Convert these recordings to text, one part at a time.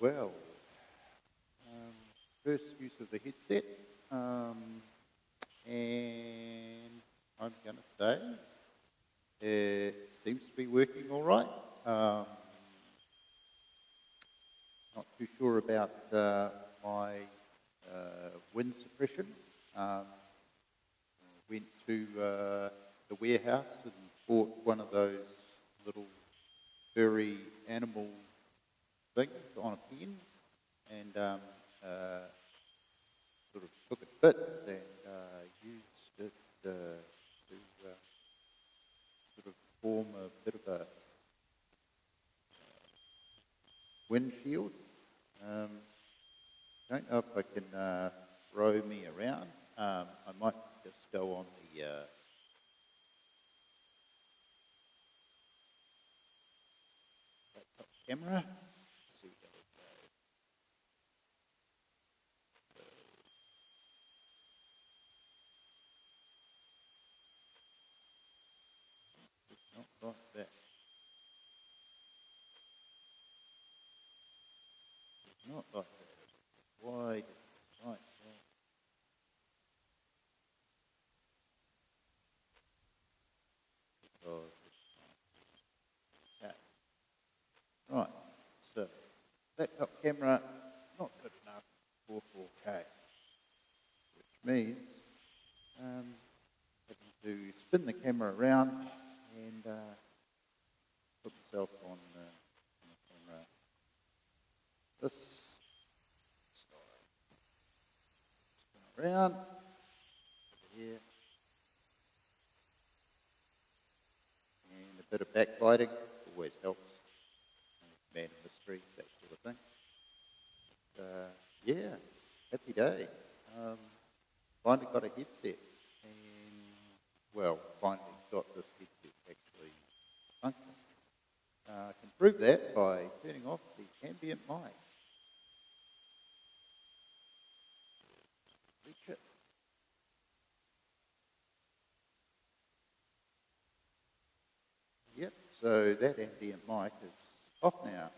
Well, first use of the headset, and I'm going to say it seems to be working all right. Not too sure about my wind suppression. Went to the warehouse and bought one of those little furry animal things on a pin, and sort of took it bits and used it to sort of form a bit of a windshield. Don't know if I can row me around. I might just go on the laptop camera. See how it goes. It's not like that. It's not like that. Why? Right. Because it's okay. Right. So laptop camera not good enough for 4K, which means having to spin the camera around and put myself on the camera this side. Spin around over here, and a bit of backlighting always helps. Man of mystery, that sort of thing. But, yeah, happy day. Finally got a headset, and finally got this headset actually functioning. I can prove that by turning off the ambient mic. Reach it. Yep, so that ambient mic is off now.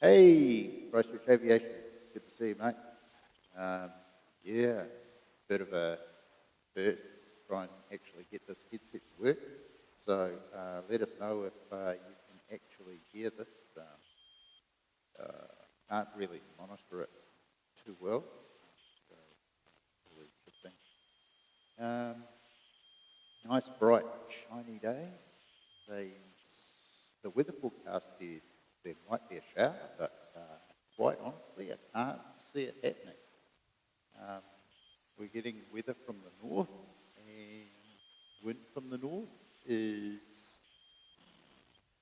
Hey, Christchurch Aviation, good to see you, mate. Yeah, bit of a first, try and actually get this headset to work. So let us know if you can actually hear this. Can't really monitor it too well. So really good thing. Nice, bright, shiny day. The weather forecast is there might be a shower, but quite honestly, I can't see it happening. We're getting weather from the north, and wind from the north is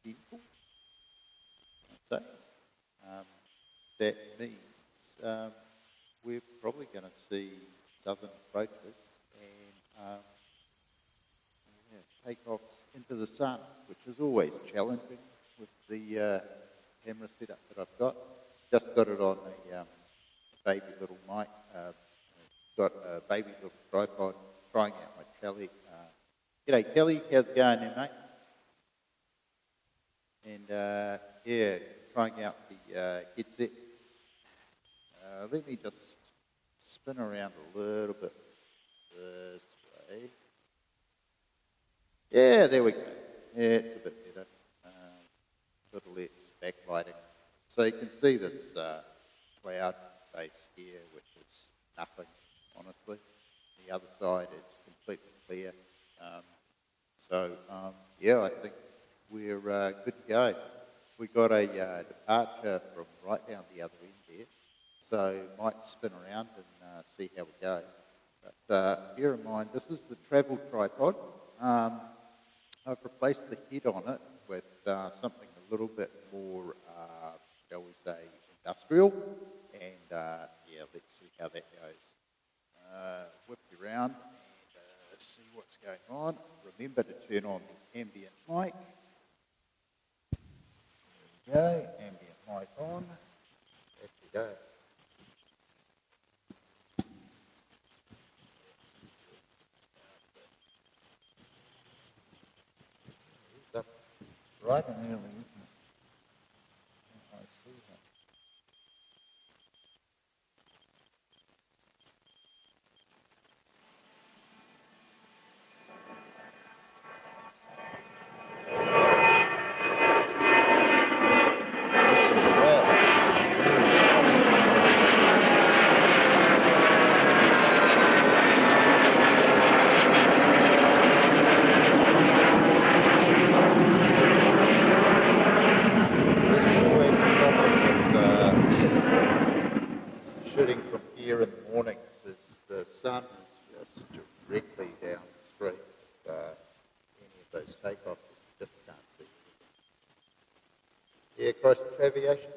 gentle, I'd say. That means we're probably going to see southern approaches and takeoffs into the sun, which is always challenging with the camera setup that I've got. Just got it on a baby little mic. Got a baby little tripod, trying out my telly. G'day Kelly, how's it going there, mate? And yeah, trying out the headset. Let me just spin around a little bit this way. Yeah, there we go. Yeah, it's a bit better. A little less backlighting. So you can see this cloud base here, which is nothing, honestly. The other side is completely clear. Yeah, I think we're good to go. We got a departure from right down the other end there, so might spin around and see how we go. But bear in mind, this is the travel tripod. I've replaced the head on it with something a little bit more, shall we say, industrial. And yeah, let's see how that goes. Whip you around and see what's going on. Remember to turn on the ambient mic. There we go, ambient mic on. There we go. It's up right and early, isn't it? I see that. shooting from here in the mornings is the sun is just directly down the street of any of those takeoffs. You just can't see anything. Yeah, Christchurch Aviation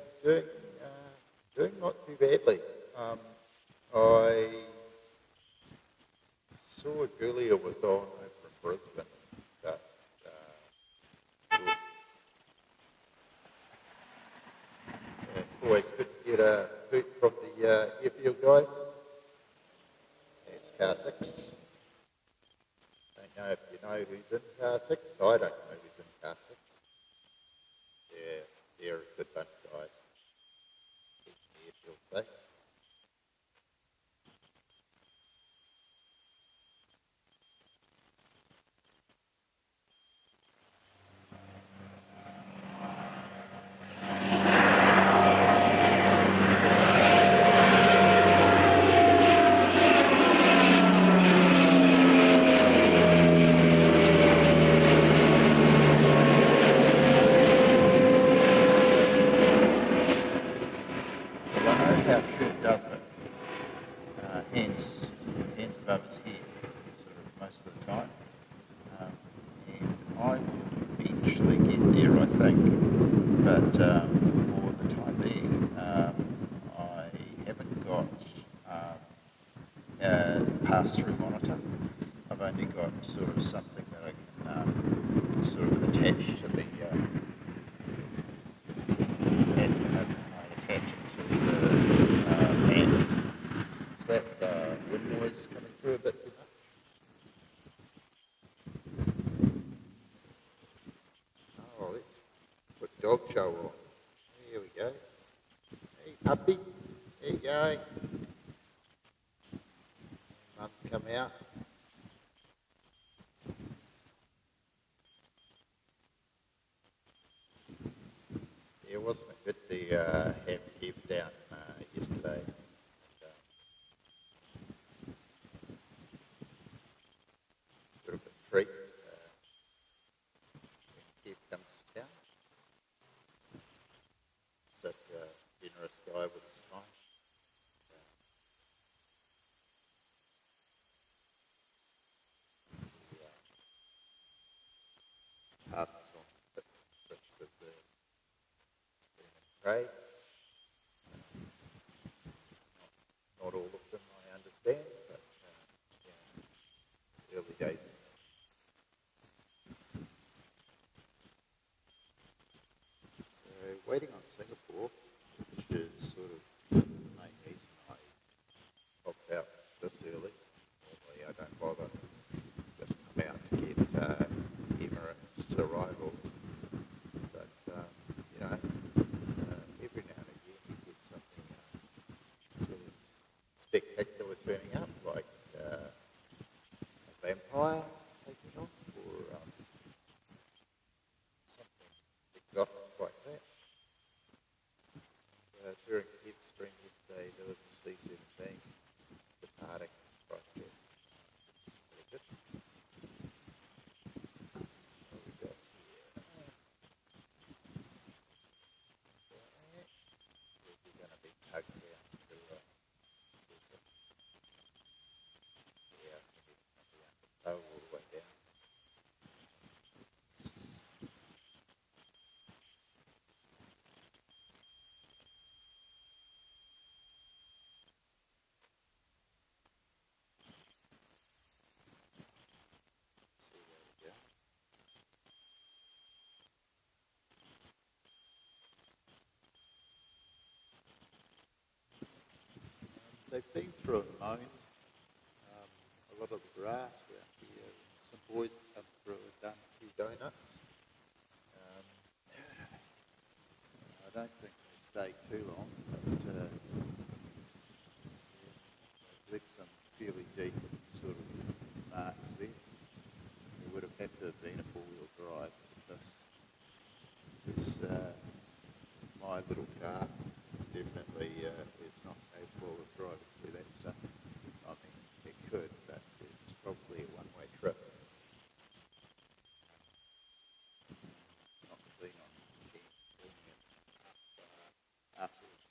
doing not too badly. I saw Julia was on over in Brisbane, but always good to get a hoot from the airfield guys. There's car 6. Don't know if you know who's in car 6. I don't know who's in car 6. Yeah, they're a good bunch of guys. Keep the airfield safe. Hands above his head, sort of most of the time. And I will eventually get there, I think. But for the time being, I haven't got a pass-through monitor. I've only got sort of something that I can sort of attach to the I attach it to the hand. Is that wind noise coming through a bit too much? Oh, let's put dog show on. There we go. Hey, puppy. There you go. Mum's come out. Yeah, wasn't it good to have Kev down yesterday? Bit of a treat when Kev comes to town. Such a generous guy with his time. Passes on bits and trips of the trade. Not all of them I understand, but early days. So waiting on Singapore, which is sort of the main reason I popped out this early. Normally I don't bother, just come out to get Emirates Arrivals. But, every now and again you get something sort of spectacular turning up, like a vampire taking off, or something exotic like that. During Kev's stream yesterday, there was a C-17 departing Christchurch. It's pretty good. What we got here? We're going to be tugged down to yeah, I think it's going to be under tow all the way down. See where we go. They've been through a mound. A lot of the grass around here. Some boys have come through and done a few donuts. I don't think they stay too long, but they've left some fairly deep sort of marks there. It would have had to have been a four-wheel drive because my little car definitely is not capable of driving through that stuff. I mean, it could, but it's probably a one-way trip. Not keen on doing it afterwards.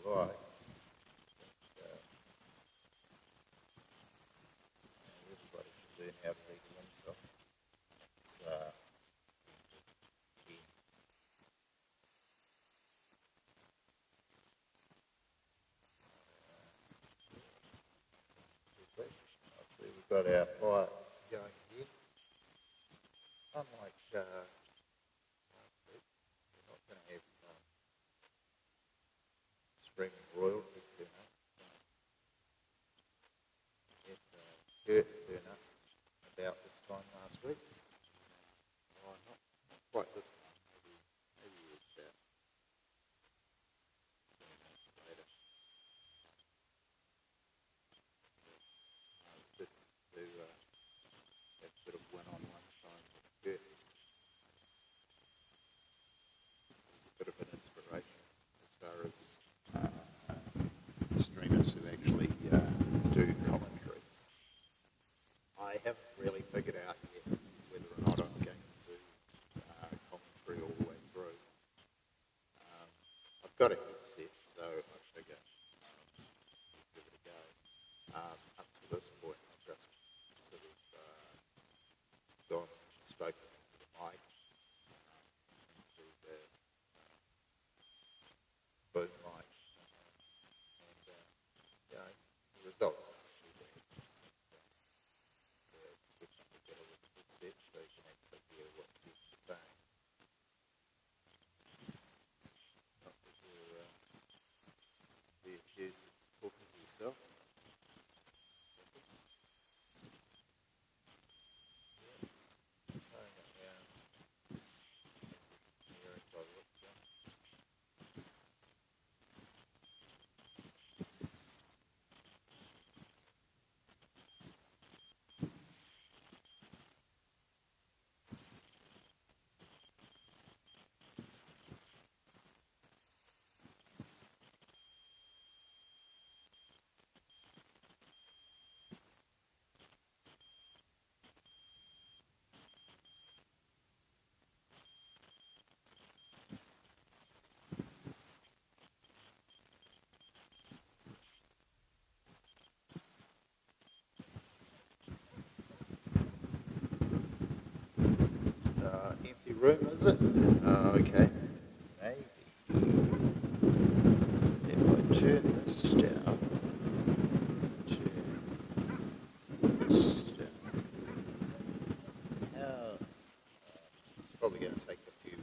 by. Everybody should learn how to read a windsock. It's I see we've got our fire going here. Unlike last week, we're not going to have screaming royalty turn up. We had Kurt turn up about this time last week. Oh, not quite this time. Maybe it was 20 minutes later. I was good to have a bit of one-on-one time with Kurt. It was a bit of an inspiration as far as streamers who actually do commentary. I haven't really figured out yet whether or not I'm going to do commentary all the way through. I've got a headset, so I figure I'll give it a go. Up to this point, I've just sort of gone and spoken into the mic, into the boom mic, and the results are actually there. Switching together with the headset so you can actually hear what you're saying. Not that you're be accused of talking to yourself. It's going around hearing by the looks of it. Empty room, is it? Okay. Maybe if I turn this down, it's probably going to take a few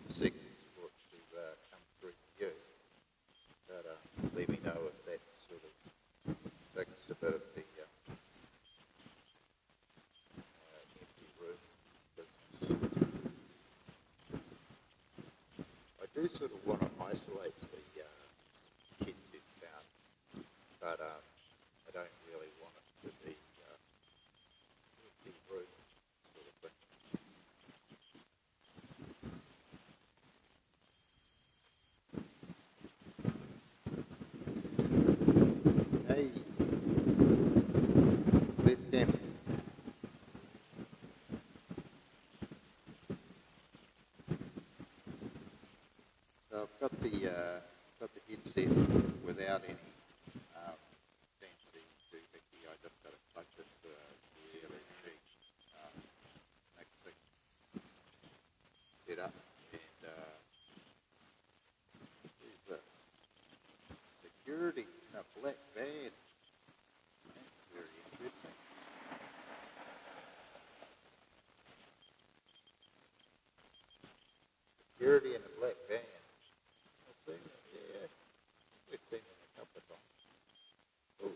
seconds for it to come through to you. But let me know if that's sort of fixed a bit of the empty room business. I do sort of want to isolate the headset sound, but I don't really want it to be empty room sort of thing. Hey, let's go. So I've got the headset without any fancy doohickey. I just got it plugged into a really cheap mixing setup, and who's this? Security in a black van. That's very interesting. Security in a black van. I've seen them, yeah. We've seen them a couple of times. Oh,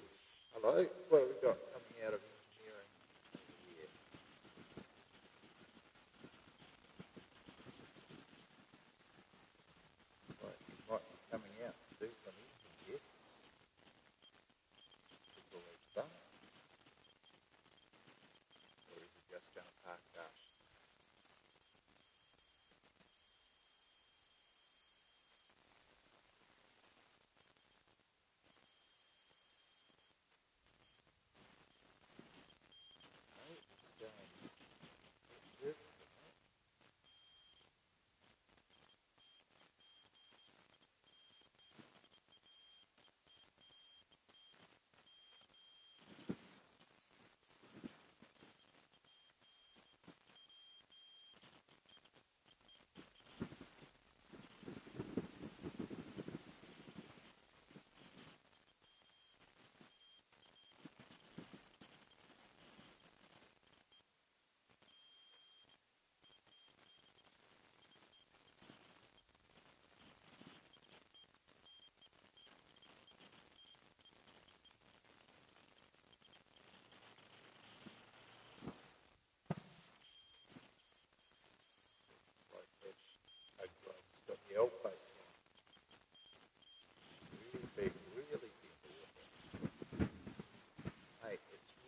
hello. What have we got coming out of engineering here? Looks like you might be coming out to do some engine tests. Is all it's done? Or is it just going to park up?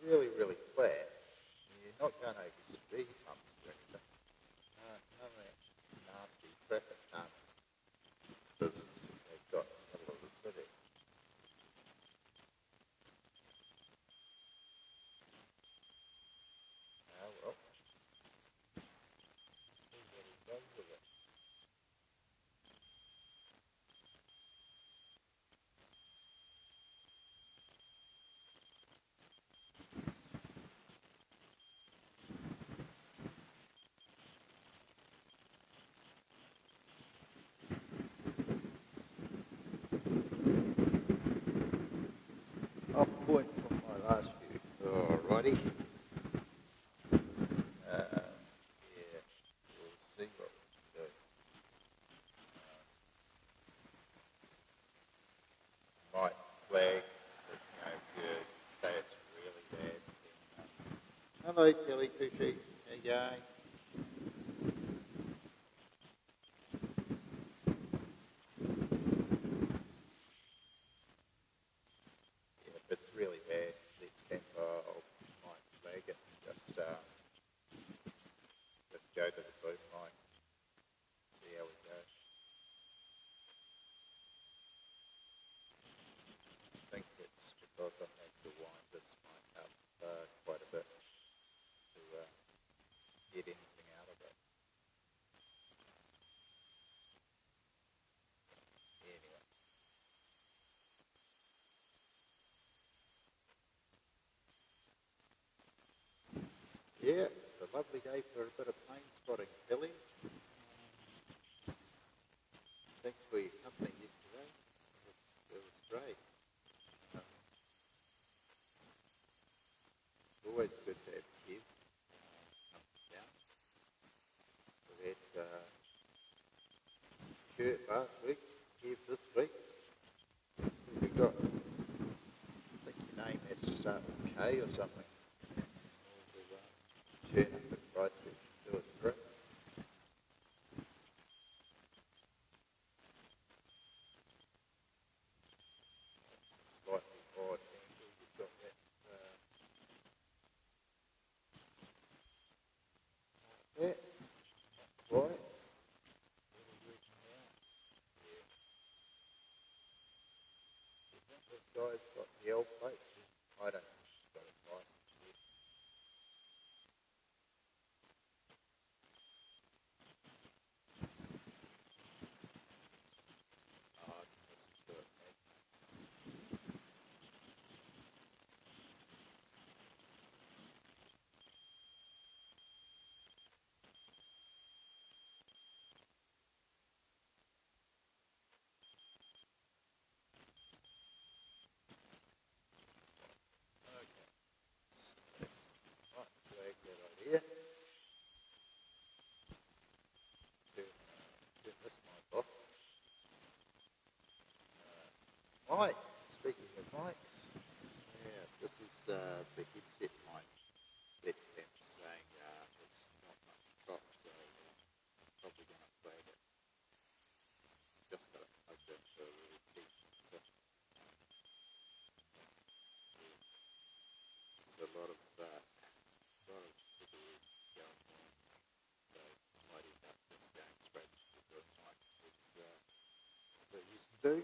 really, really flat. You're not going over speed bumps or anything. None of that nasty traffic calming business that they've got in the middle of the city. Oh well. See what he does with it. Off point from my last view. Alrighty. Yeah, we'll see what we can do. Might flag that, if you say it's really bad. Then, hello, Kelly Tushy. How you going? Yeah, if it's really bad, let's camp. Might flag it. Just go to the boom line. See how we go. I think it's because I had to wind this mic up quite a bit to get anything out of it. Anyway. Yeah, it's a lovely day for a bit of plane spotting, Kelly. Thanks for your company yesterday. It was great. Always good to have Kev come down. We had Kurt last week, Kev this week. We got, I think your name has to start with K or something. We'll turn up at Christchurch and do a trip. It's a slightly odd angle. You've got that like that. Not quite. This guy's got the L plate. I don't think he's got a license yet. Oh, I can listen to it, mate. Okay. Right, flag that idea. Turn this mic off. Mike, speaking of mics, yeah, this is the headset mic. That's them saying it's not much top, so probably going to flag it. Just got it plugged in for a really cheap. So, it's a lot of people going on. So I might end up just going straight to the mic. It's what they used to do.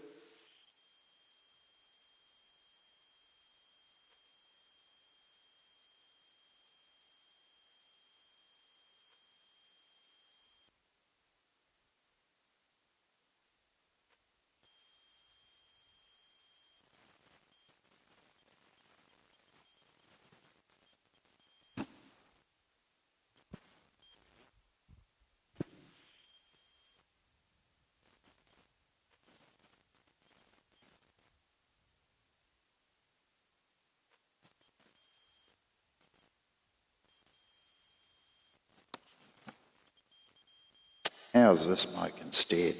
How's this mic instead?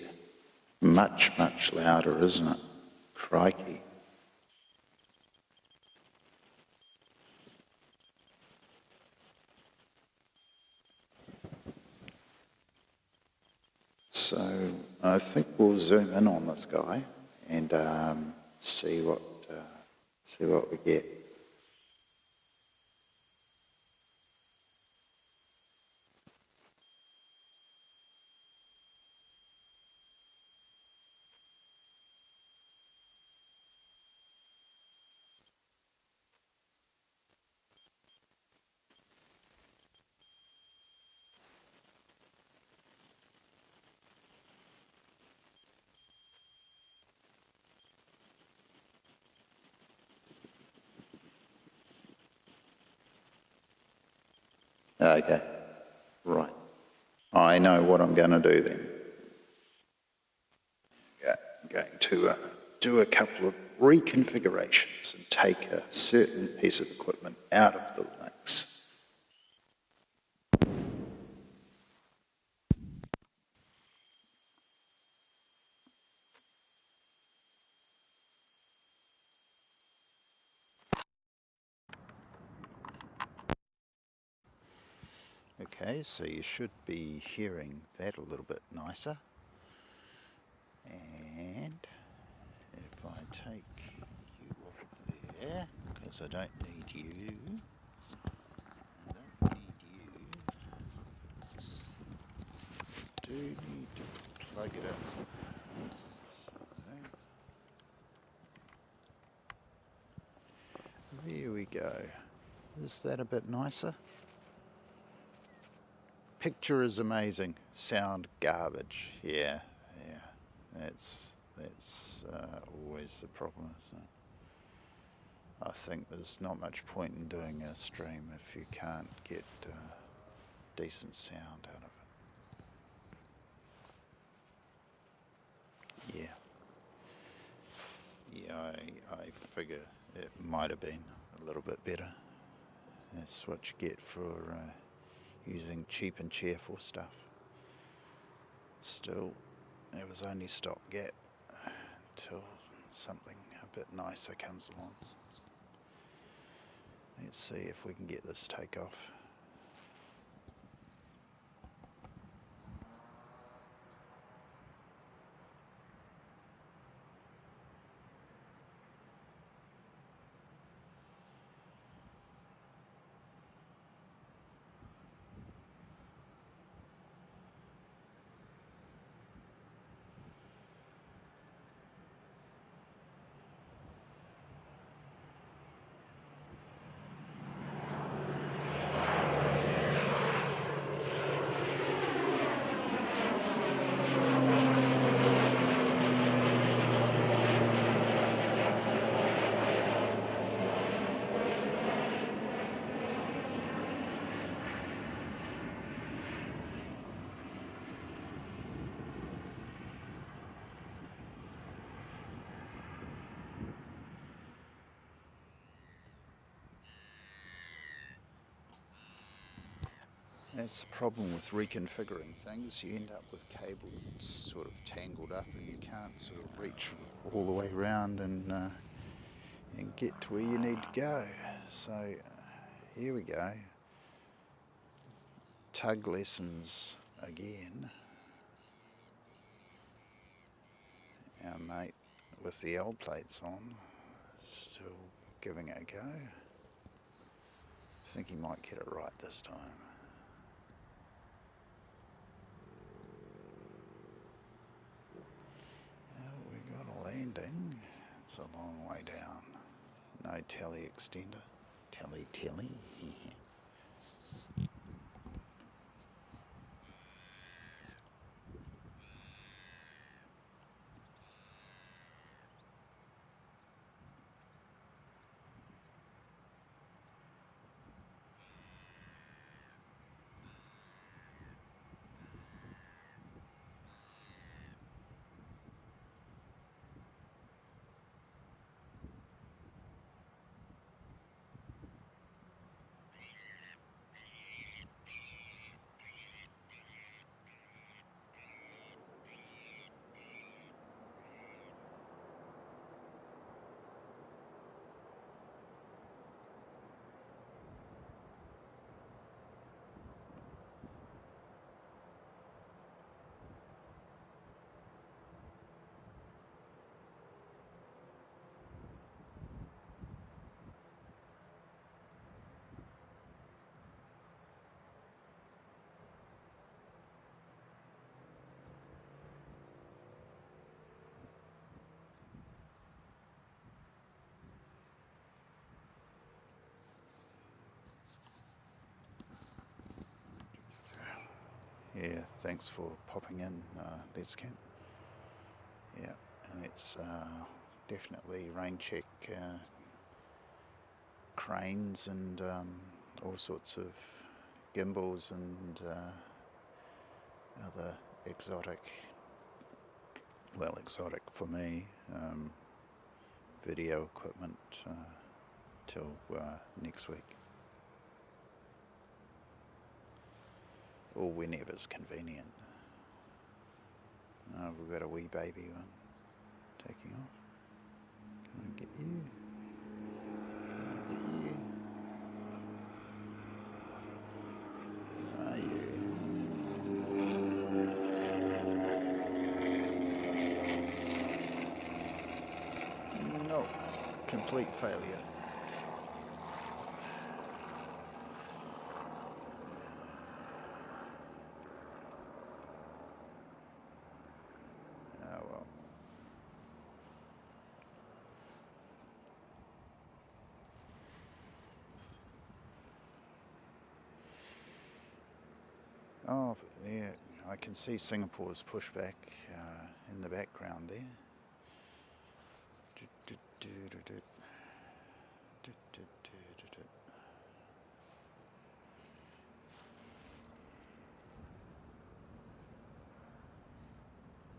Much, much louder, isn't it? Crikey. So I think we'll zoom in on this guy and see what we get. Okay, right. I know what I'm going to do then. I'm going to do a couple of reconfigurations and take a certain piece of equipment out of the mix. Okay, so you should be hearing that a little bit nicer. And if I take you off of there, because I don't need you, do need to plug it up. So, there we go. Is that a bit nicer? Picture is amazing, sound garbage. Yeah. That's always the problem, isn't it? I think there's not much point in doing a stream if you can't get decent sound out of it. Yeah, I figure it might have been a little bit better. That's what you get for using cheap and cheerful stuff. Still, it was only stopgap until something a bit nicer comes along. Let's see if we can get this take off. That's the problem with reconfiguring things. You end up with cables sort of tangled up and you can't sort of reach all the way around and get to where you need to go. So here we go. Tug lessons again. Our mate with the L plates on, still giving it a go. I think he might get it right this time. We got a landing. It's a long way down. No telly extender. Telly. Yeah, thanks for popping in, Let's Camp. Yeah, and it's definitely rain check cranes and all sorts of gimbals and other exotic for me, video equipment till next week, or whenever's convenient. We've got a wee baby one taking off. Can I get you? Are you? No, complete failure. Well. Oh, yeah, I can see Singapore's pushback in the background there.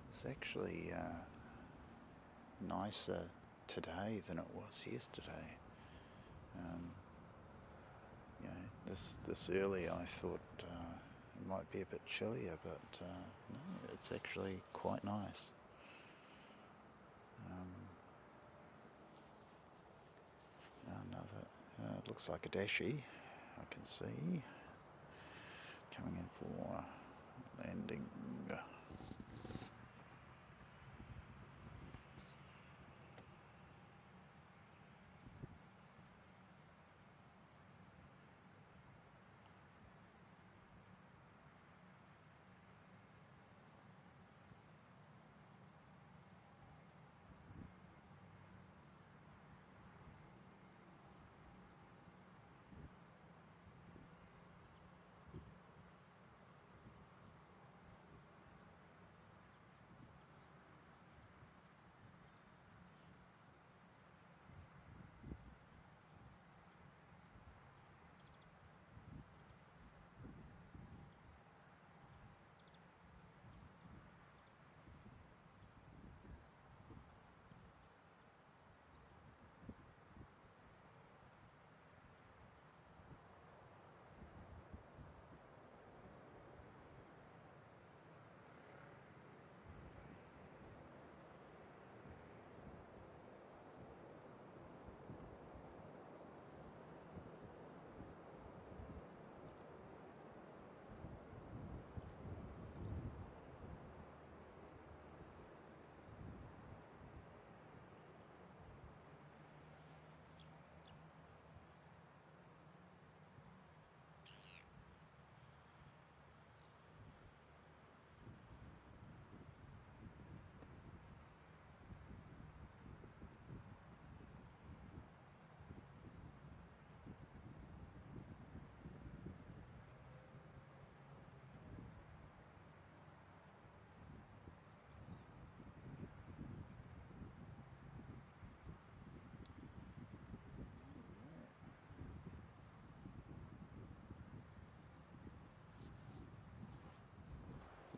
It's actually nicer today than it was yesterday. This early I thought it might be a bit chillier, but no, it's actually quite nice. It looks like a Dashi, I can see, coming in for landing.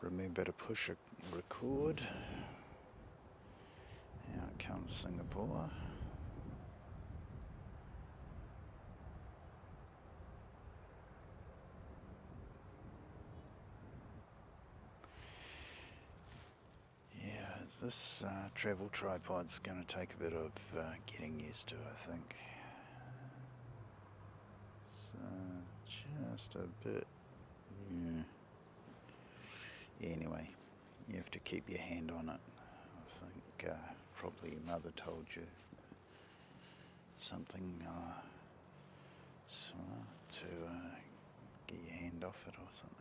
Remember to push a record. Out comes Singapore. Yeah, this travel tripod's going to take a bit of getting used to, I think. It's just a bit. Anyway, you have to keep your hand on it. I think probably your mother told you something similar to get your hand off it or something.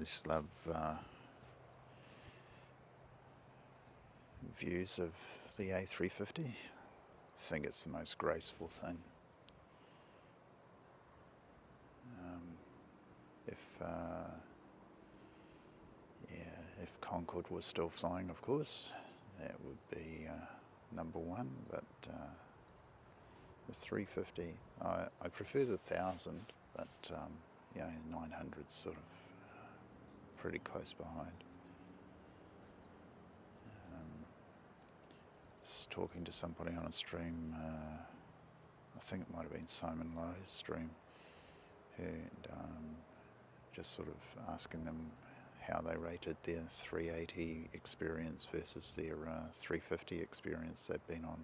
just love views of the A350. I think it's the most graceful thing. If Concorde was still flying, of course, that would be number one, but the 350, I prefer the 1000, but 900's sort of pretty close behind. Was talking to somebody on a stream, I think it might have been Simon Lowe's stream, and just sort of asking them how they rated their 380 experience versus their 350 experience. They've been on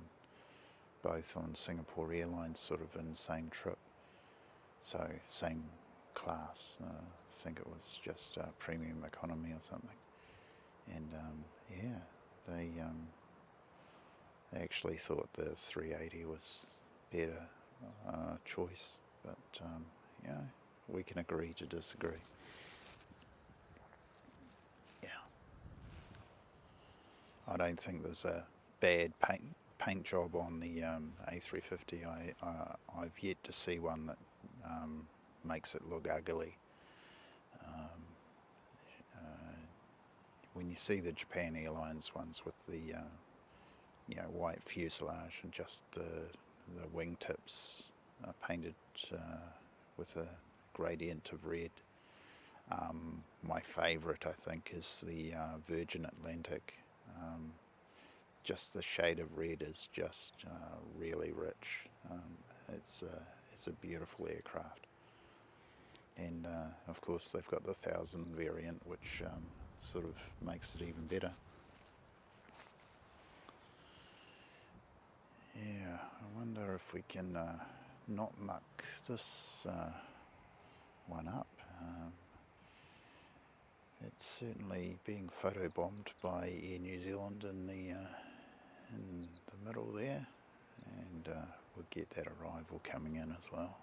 both on Singapore Airlines, sort of in the same trip, so same class. I think it was just premium economy or something. And they actually thought the 380 was better choice, but we can agree to disagree. I don't think there's a bad paint job on the A350. I've yet to see one that makes it look ugly. When you see the Japan Airlines ones with the white fuselage and just the wingtips painted with a gradient of red. My favourite, I think, is the Virgin Atlantic. Just the shade of red is just really rich. It's a beautiful aircraft, and of course they've got the 1000 variant, which sort of makes it even better. Yeah, I wonder if we can not muck this one up. It's certainly being photobombed by Air New Zealand in the middle there, and we'll get that arrival coming in as well.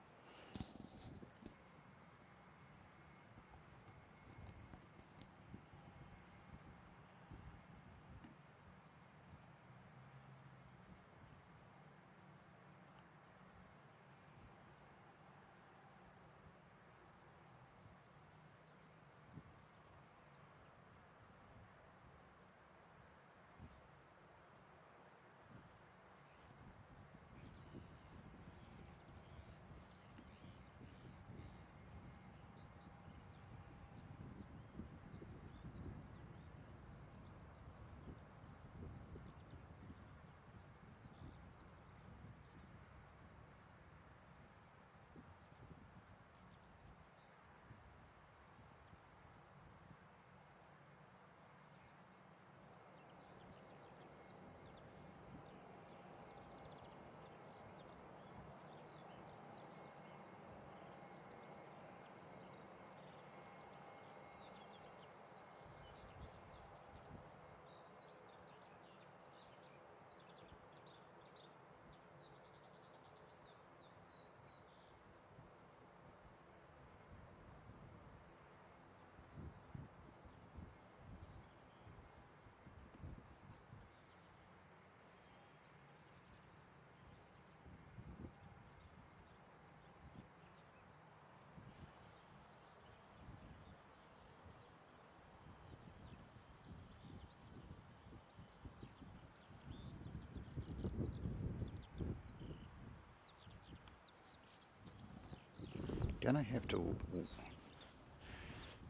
Gonna have to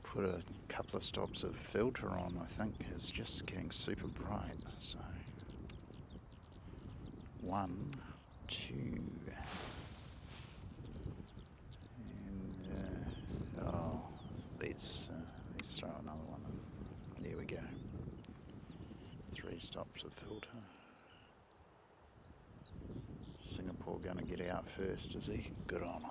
put a couple of stops of filter on. I think it's just getting super bright. So 1, 2, and let's throw another one in. There we go. 3 stops of filter. Singapore gonna get out first, is he? Good on him.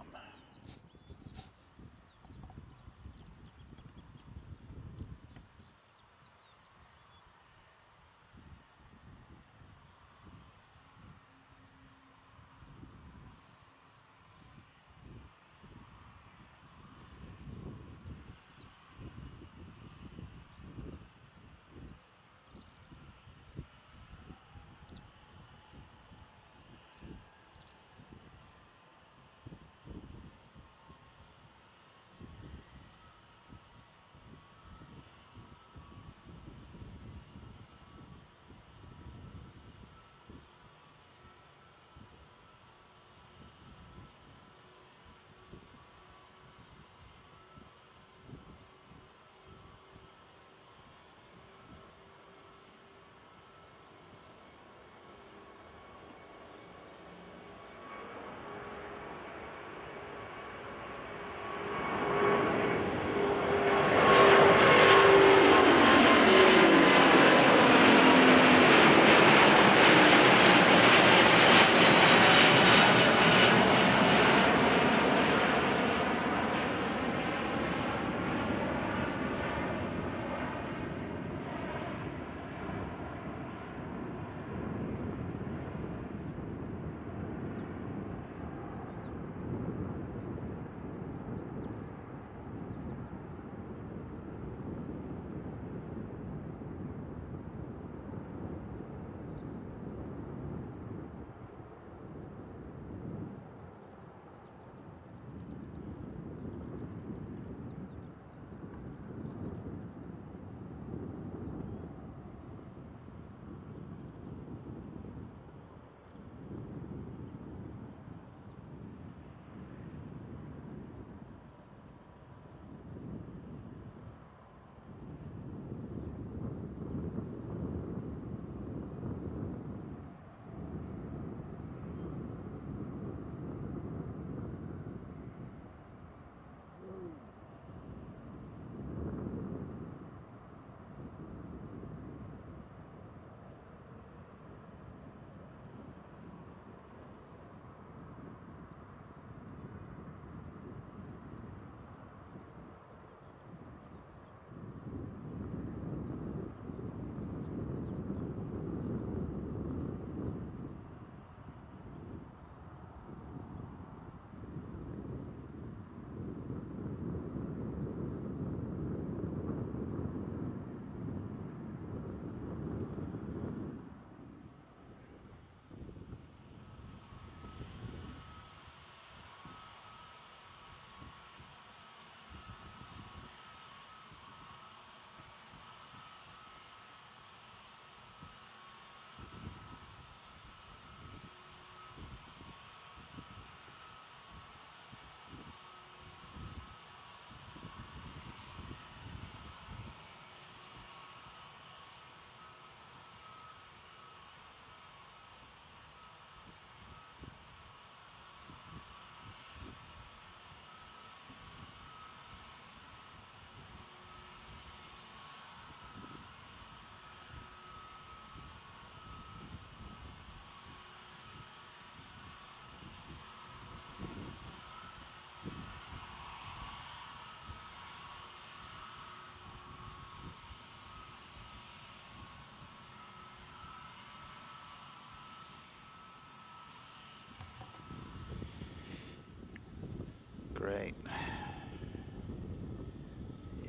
great.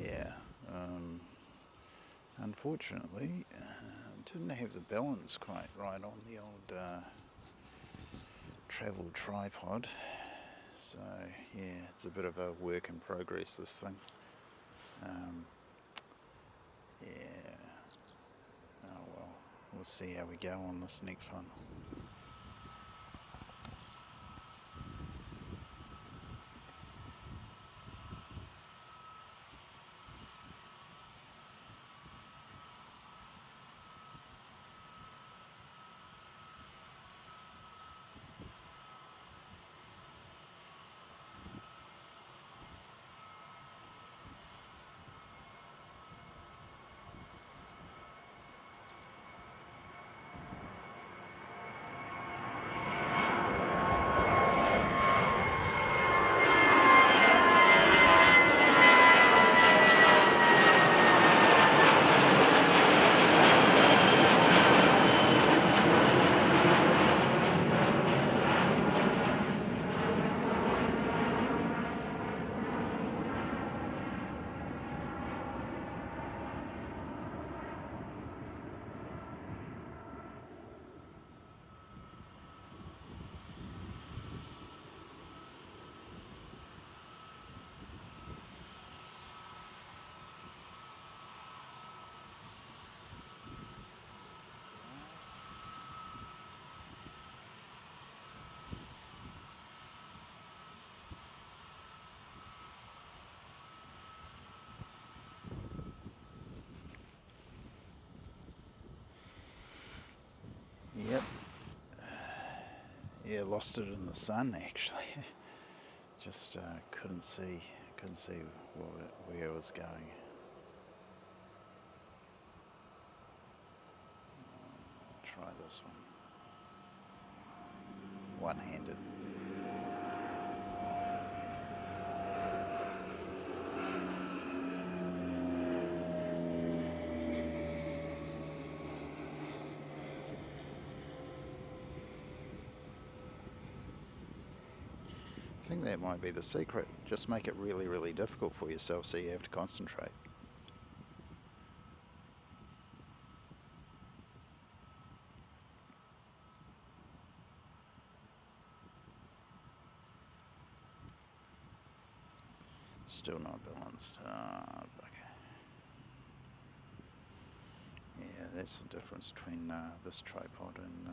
Yeah. Unfortunately, didn't have the balance quite right on the old travel tripod. So yeah, it's a bit of a work in progress, this thing. Yeah. Oh well, we'll see how we go on this next one. Yep. Yeah, lost it in the sun actually. Just couldn't see where it was going. Try this one. One-handed. I think that might be the secret. Just make it really, really difficult for yourself so you have to concentrate. Still not balanced. Okay. Yeah, that's the difference between this tripod and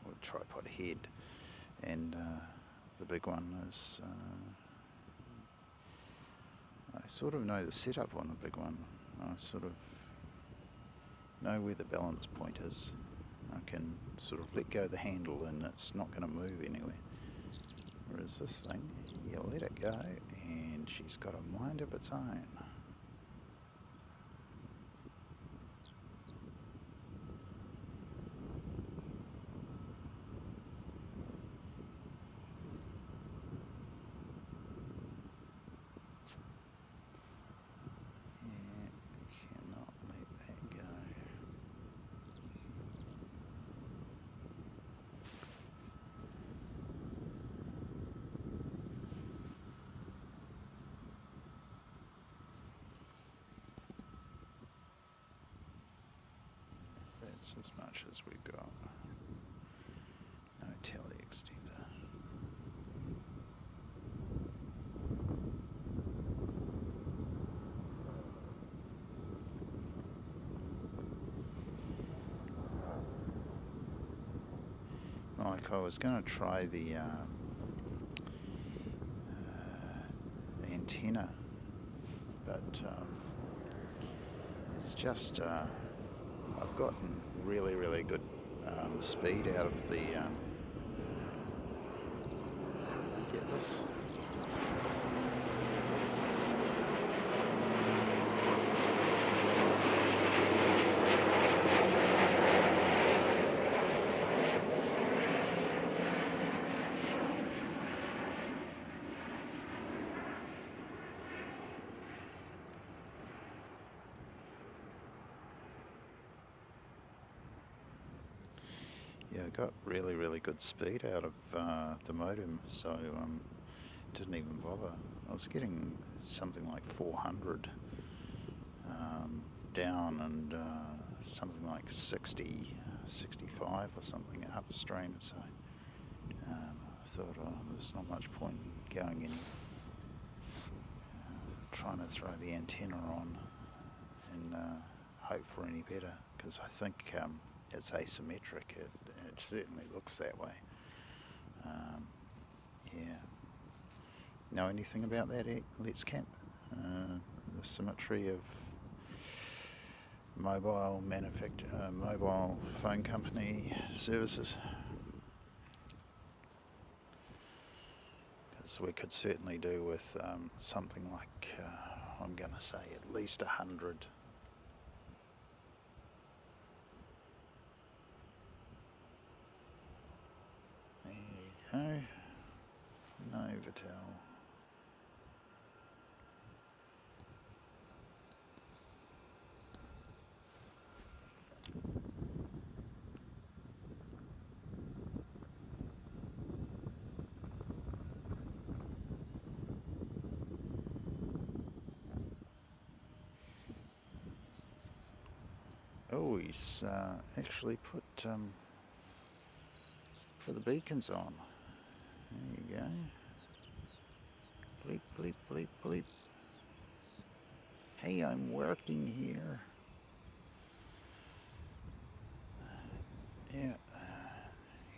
or tripod head and the big one is I sort of know the setup on the big one. I sort of know where the balance point is. I can sort of let go of the handle and it's not going to move anywhere. Whereas this thing, you let it go and she's got a mind of its own. Cannot let that go. That's as much as we've got. No telly extender. Like I was going to try the antenna, but it's just I've gotten really, really good speed out of the. Get this. Yeah, I got really, really good speed out of the modem, so didn't even bother. I was getting something like 400 down and something like 60, 65 or something upstream. So I thought, oh, there's not much point in going any, trying to throw the antenna on and hope for any better, because I think it's asymmetric. It certainly looks that way. Yeah. Know anything about that, Let's Camp? The symmetry of mobile phone company services? Because we could certainly do with something like, I'm going to say at least 100. There you go. Novotel. Oh, he's actually put the beacons on. There you go. Bleep, bleep, bleep, bleep. Hey, I'm working here. Yeah,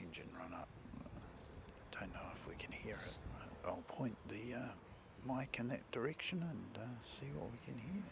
engine run up. Don't know if we can hear it. I'll point the mic in that direction and see what we can hear.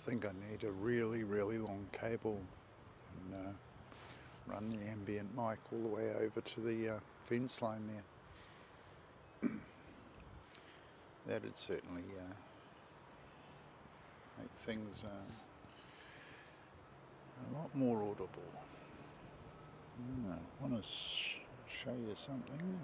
think I need a really, really long cable and run the ambient mic all the way over to the fence line there. That'd certainly make things a lot more audible. I want to show you something.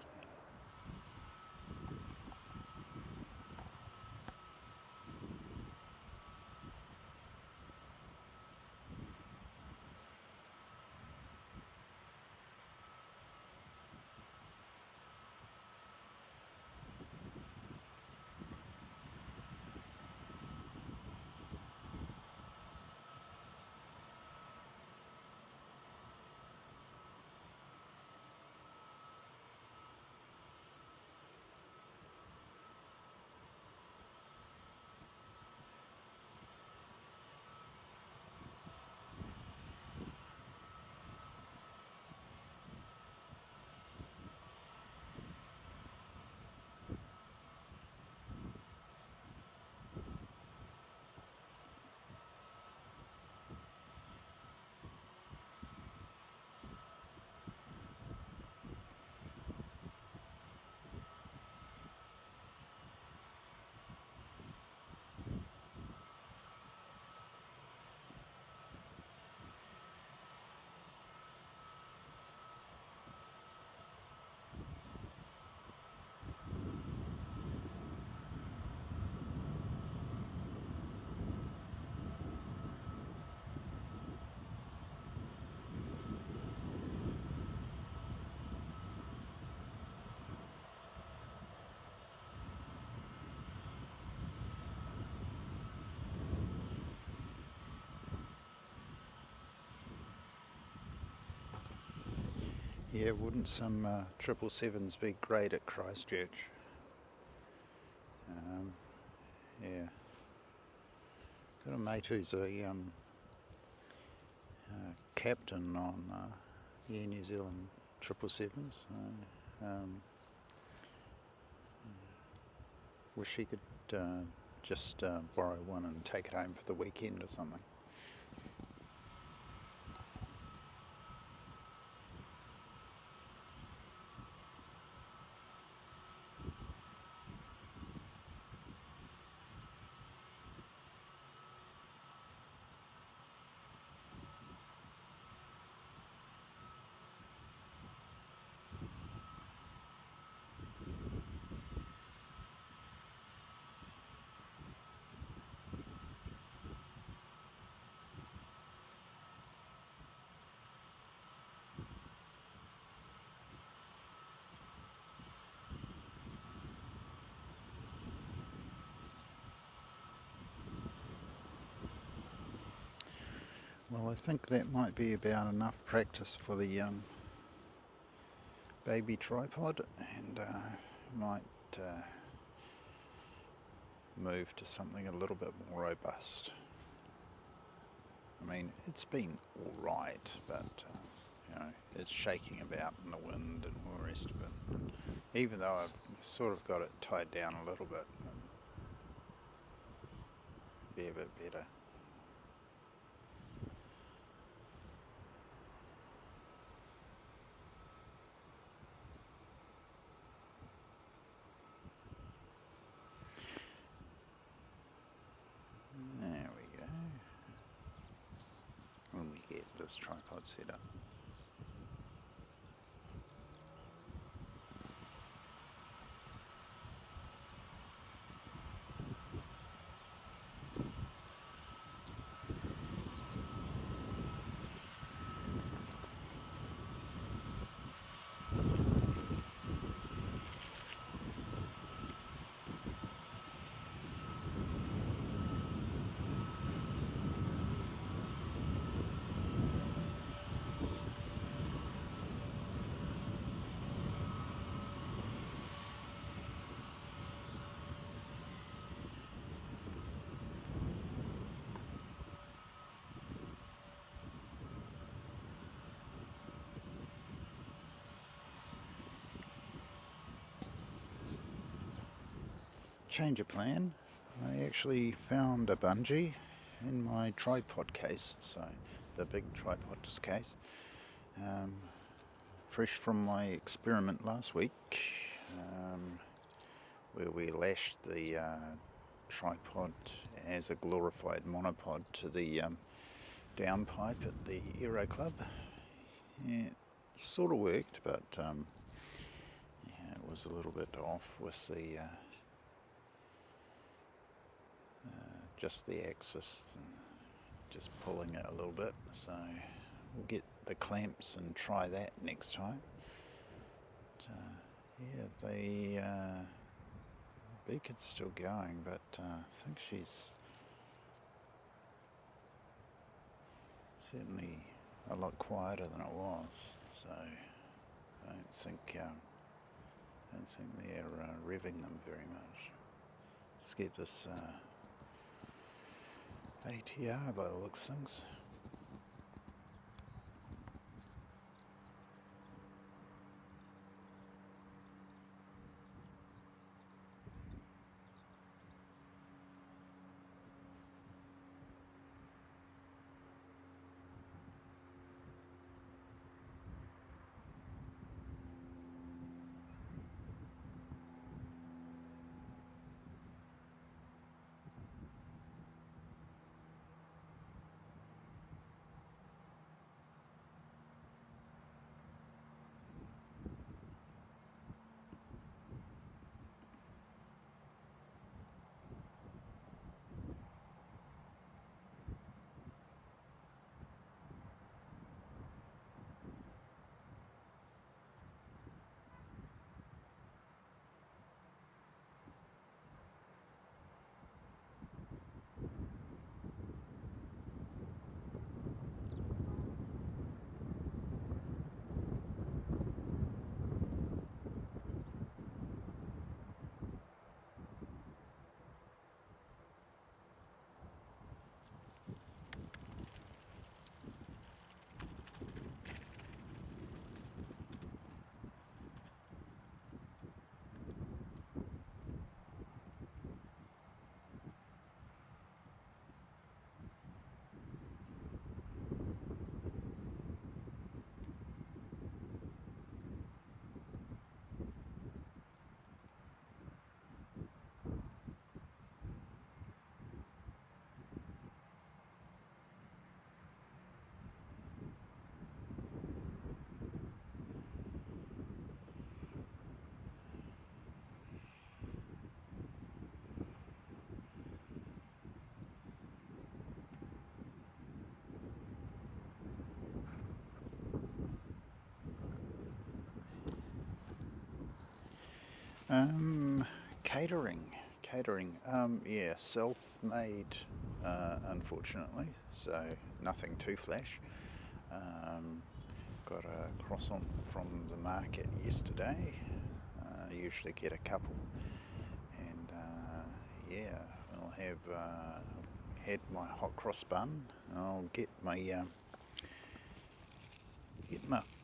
Yeah, wouldn't some 777s be great at Christchurch? Yeah. Got a mate who's a captain on Air New Zealand 777s. Wish he could just borrow one and take it home for the weekend or something. Well, I think that might be about enough practice for the baby tripod, and might move to something a little bit more robust. I mean, it's been all right, but it's shaking about in the wind and all the rest of it. Even though I've sort of got it tied down a little bit, it'd be a bit better. There we go. When we get this tripod set up. Change of plan. I actually found a bungee in my tripod case, so the big tripod case, fresh from my experiment last week, where we lashed the tripod as a glorified monopod to the downpipe at the Aero Club. Yeah, it sort of worked, but yeah, it was a little bit off with the just the axis, and just pulling it a little bit. So we'll get the clamps and try that next time. But, yeah, the beacon's still going, but I think she's certainly a lot quieter than it was. So I don't think they're revving them very much. Let's get this ATR by the looks of things. Catering. Yeah, self-made, unfortunately. So nothing too flash. Got a croissant from the market yesterday. Usually get a couple, and yeah, I'll have had my hot cross bun. I'll get my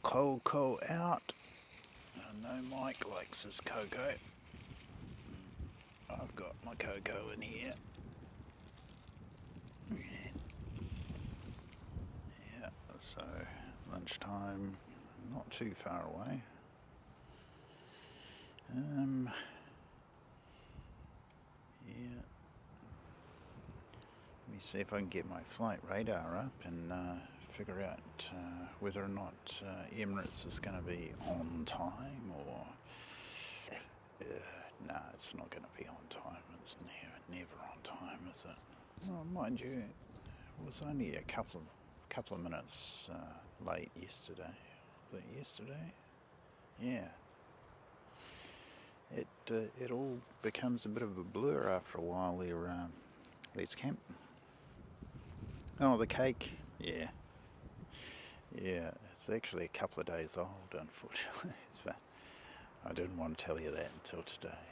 cocoa out. I know Mike likes his cocoa. I've got my cocoa in here. Yeah, so lunchtime, not too far away. Yeah. Let me see if I can get my flight radar up and figure out whether or not Emirates is going to be on time or... no, it's not going to be on time. It's never on time, is it? Well, mind you, it was only a couple of minutes late yesterday. Was it yesterday? Yeah. It all becomes a bit of a blur after a while. These camp. Oh, the cake. Yeah. Yeah, it's actually a couple of days old, unfortunately. But I didn't want to tell you that until today.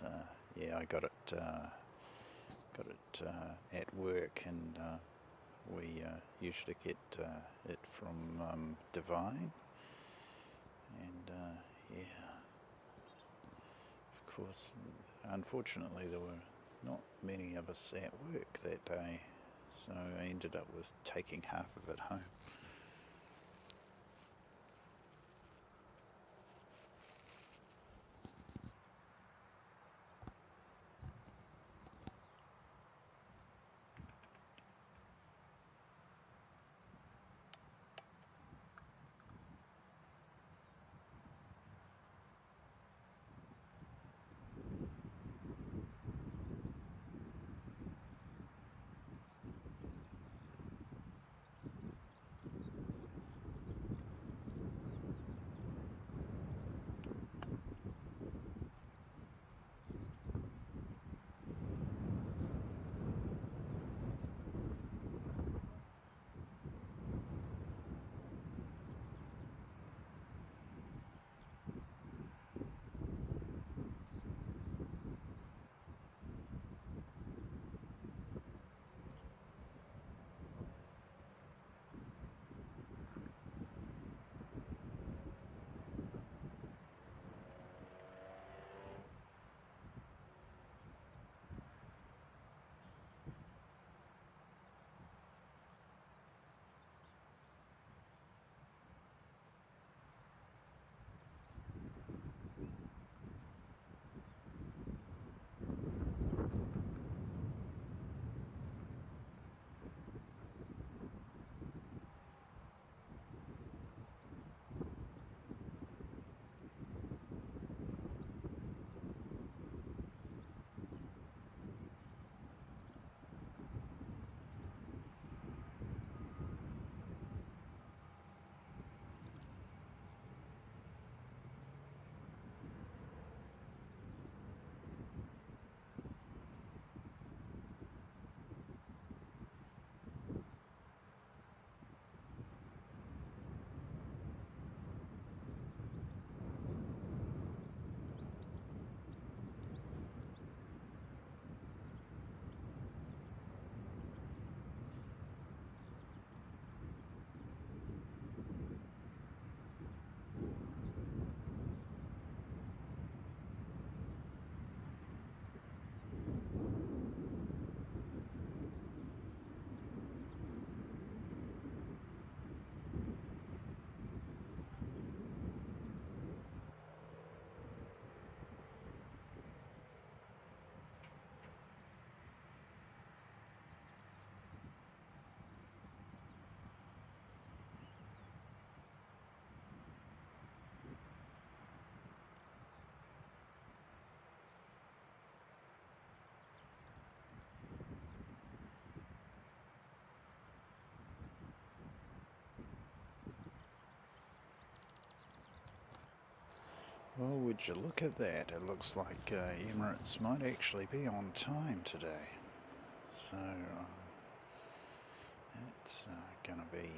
But, yeah, I got it at work, and we usually get it from Divine, and yeah, of course, unfortunately there were not many of us at work that day, so I ended up with taking half of it home. Well, would you look at that? It looks like Emirates might actually be on time today. So it's going to be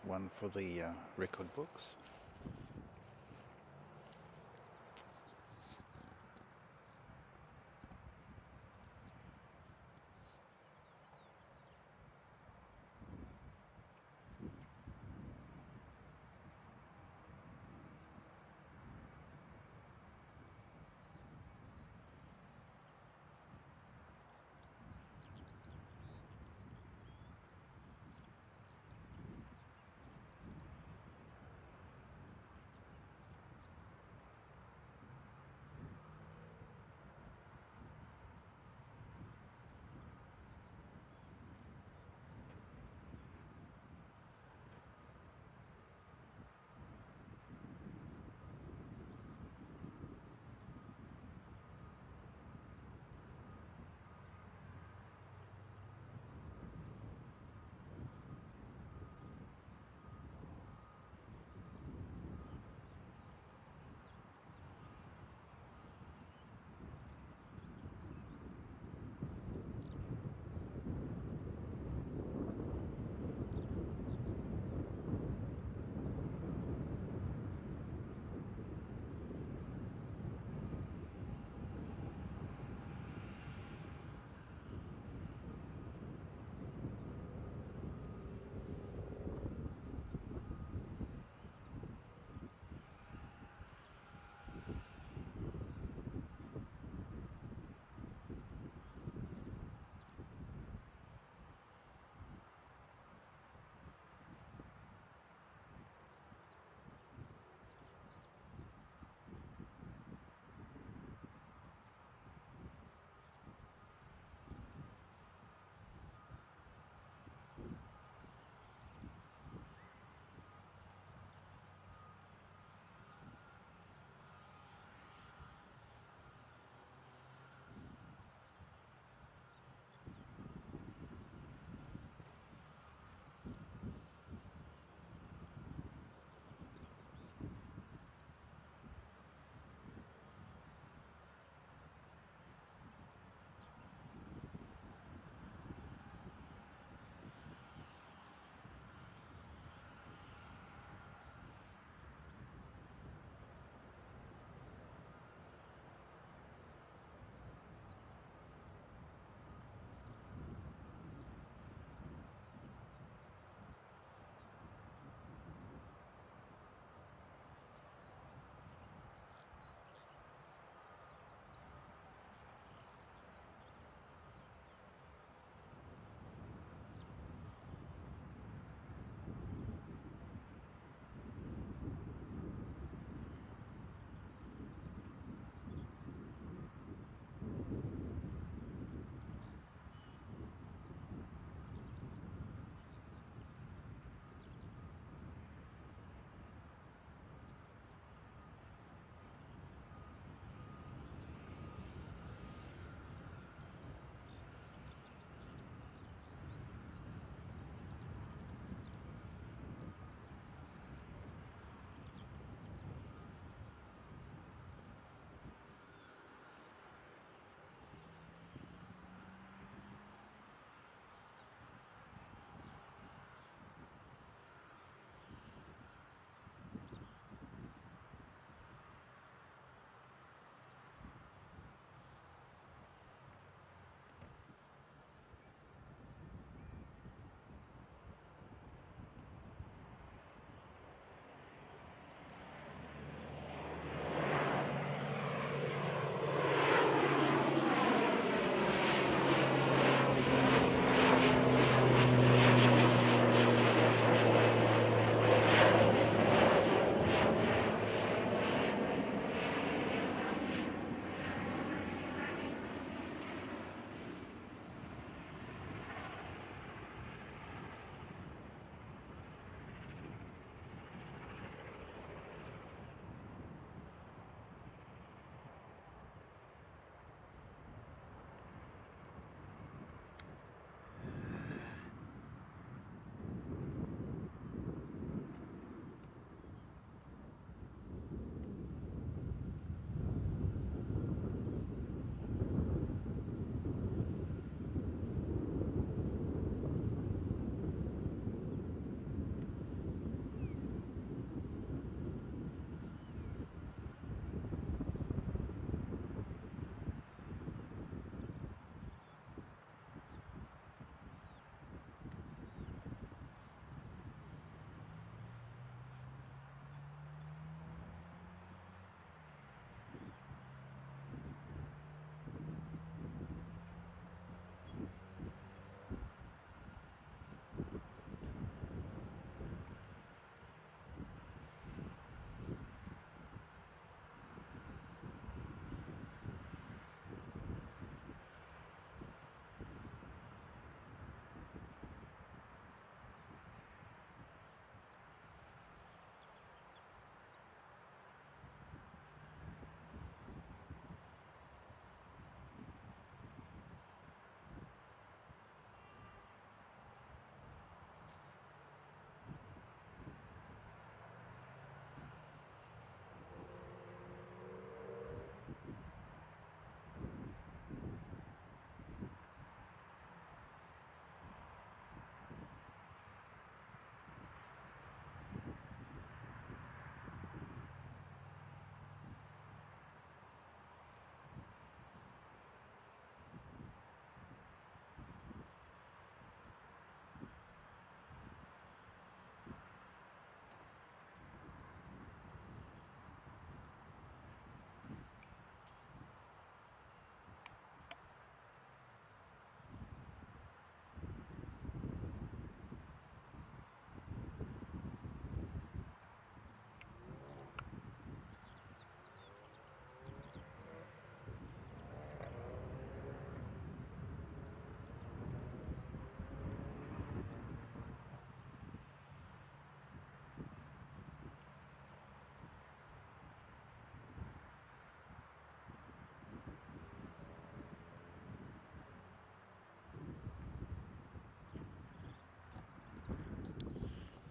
one for the record books.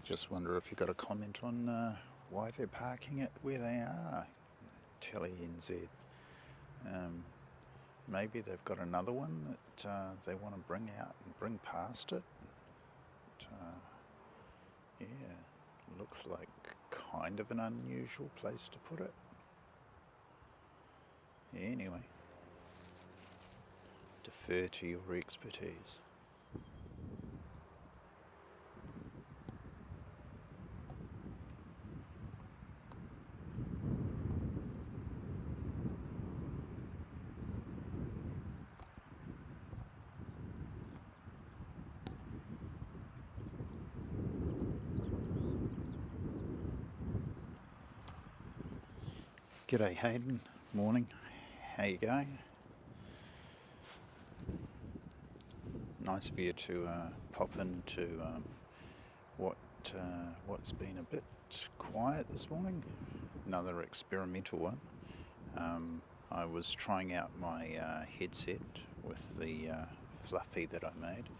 Just wonder if you got a comment on why they're parking it where they are. Telly NZ. Maybe they've got another one that they want to bring out and bring past it. But, yeah, looks like kind of an unusual place to put it. Anyway, defer to your expertise. G'day Hayden, morning, how you going? Nice of you to pop into what's been a bit quiet this morning, another experimental one. I was trying out my headset with the fluffy that I made.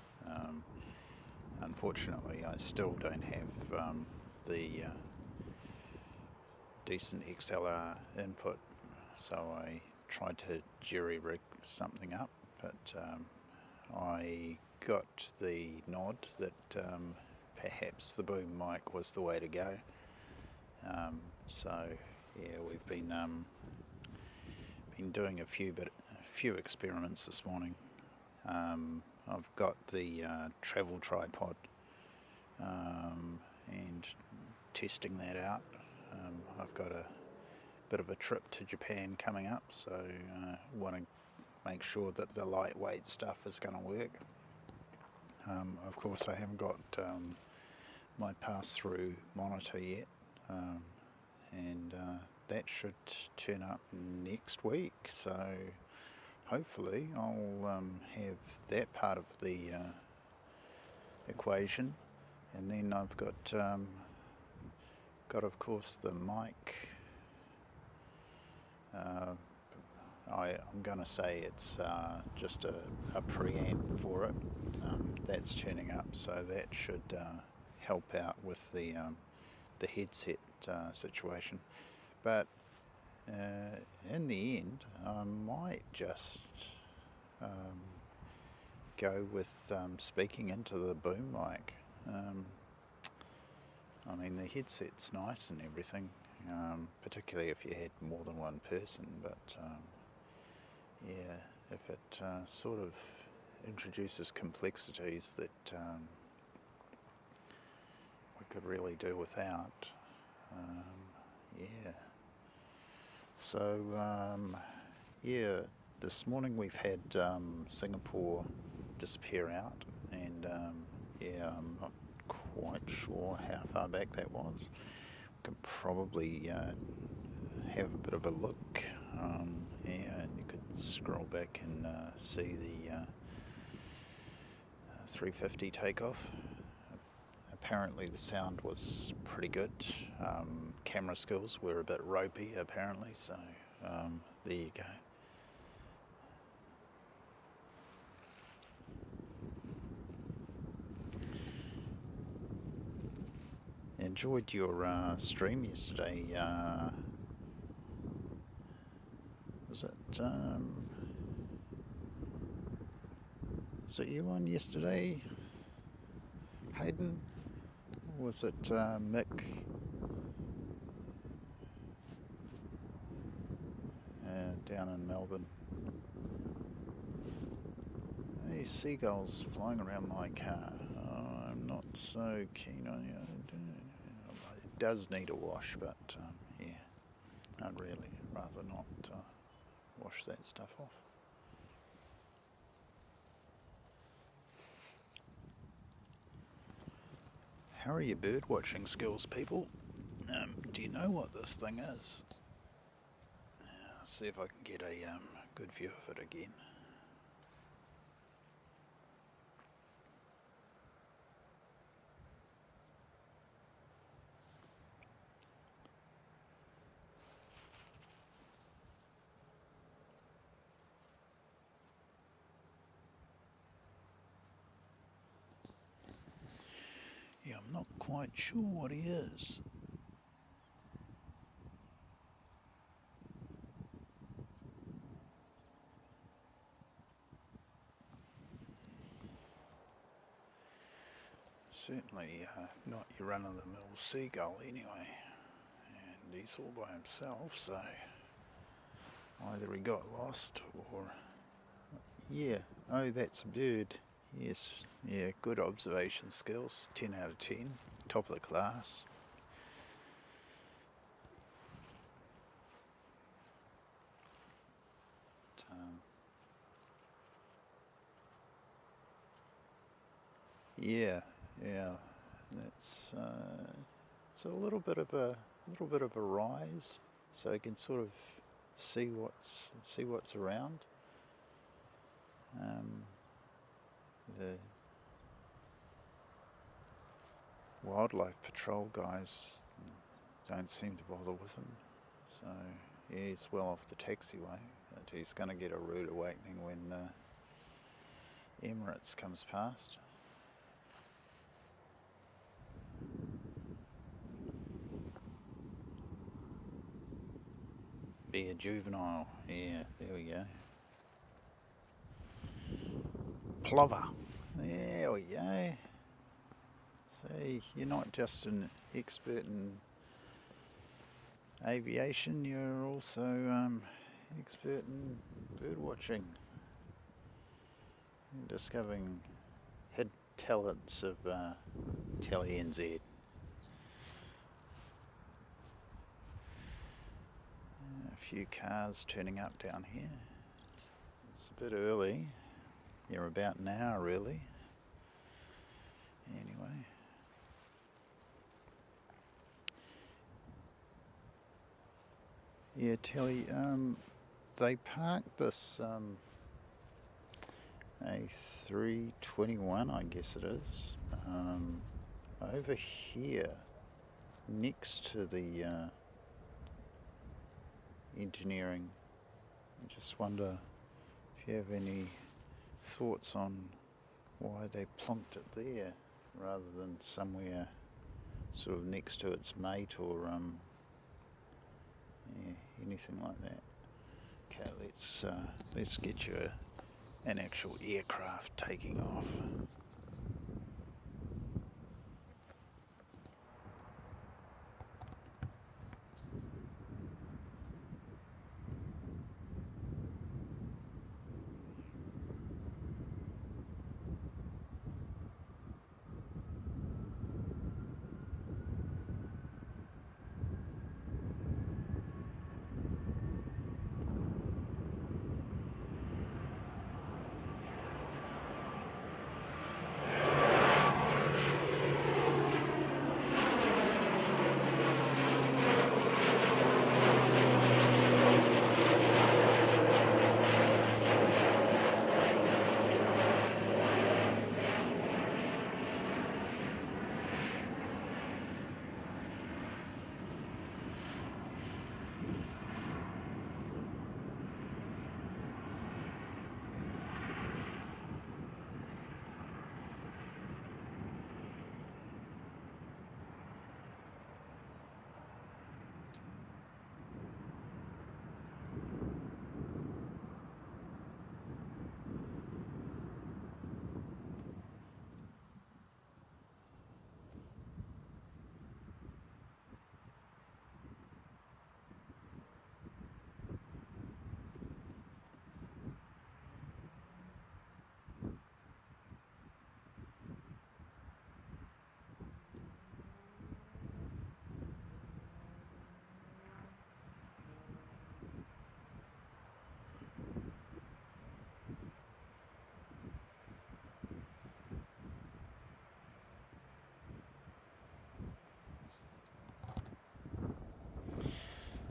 Unfortunately I still don't have the decent XLR input, so I tried to jerry-rig something up, but I got the nod that perhaps the boom mic was the way to go. So yeah, we've been doing a few experiments this morning. I've got the travel tripod and testing that out. I've got a bit of a trip to Japan coming up, so want to make sure that the lightweight stuff is going to work. Of course I haven't got my pass-through monitor yet, and that should turn up next week, so hopefully I'll have that part of the equation, and then I've got of course the mic. I'm going to say it's just a preamp for it that's turning up, so that should help out with the headset situation. But in the end, I might just go with speaking into the boom mic. I mean, the headset's nice and everything, particularly if you had more than one person, but yeah, if it sort of introduces complexities that we could really do without, yeah. So, yeah, this morning we've had Singapore disappear out, and yeah, I'm not quite sure how far back that was. We can probably have a bit of a look. Yeah, and you could scroll back and see the 350 takeoff. Apparently the sound was pretty good. Camera skills were a bit ropey apparently, so there you go. Enjoyed your stream yesterday. Was it you on yesterday, Hayden? Or was it Mick? Down in Melbourne. These seagulls flying around my car. Oh, I'm not so keen on you. It does need a wash, but yeah, I'd really rather not wash that stuff off. How are your bird watching skills, people? Do you know what this thing is? See if I can get a good view of it again. Yeah, I'm Not quite sure what he is. Certainly not your run-of-the-mill seagull anyway. And he's all by himself, so either he got lost or... Yeah, oh, that's a bird. Yes, yeah, good observation skills, 10 out of 10, top of the class. Yeah, that's it's a little bit of a rise, so you can sort of see what's around. The wildlife patrol guys don't seem to bother with him, so yeah, he's well off the taxiway. But he's going to get a rude awakening when Emirates comes past. Be a juvenile. Yeah, there we go. Plover. There we go. See, you're not just an expert in aviation, you're also expert in bird watching and discovering hidden talents of TeleNZ. A few cars turning up down here. It's a bit early. You're about an hour really. Anyway. Yeah, Telly, they parked this A321, I guess it is, over here next to the engineering. I just wonder if you have any thoughts on why they plonked it there rather than somewhere sort of next to its mate or anything like that. Okay, let's get you an actual aircraft taking off.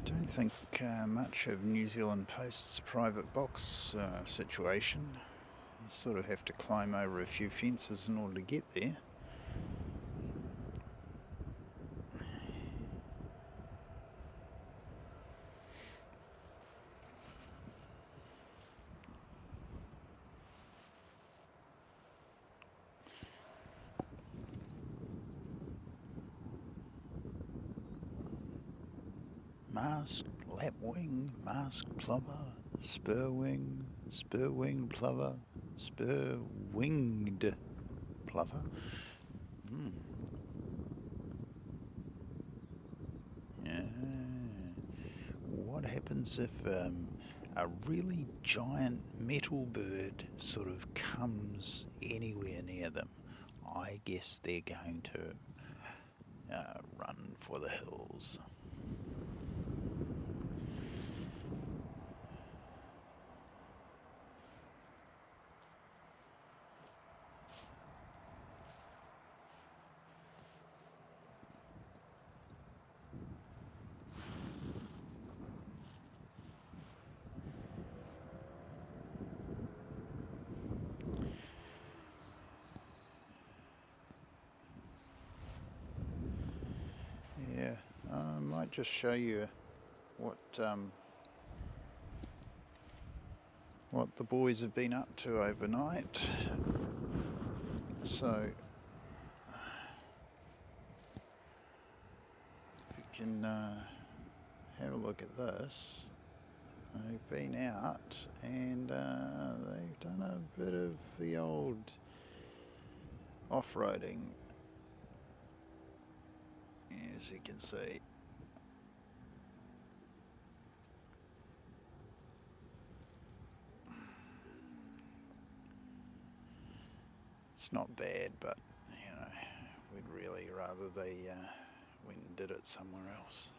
I don't think much of New Zealand Post's private box situation. You sort of have to climb over a few fences in order to get there. masked lapwing, masked plover, spur-winged plover, spur-winged plover. Yeah. What happens if a really giant metal bird sort of comes anywhere near them? I guess they're going to run for the hills. Yeah, I might just show you what the boys have been up to overnight. So, if you can have a look at this, they've been out and they've done a bit of the old off-roading, as you can see. It's not bad, but you know, we'd really rather they went and did it somewhere else.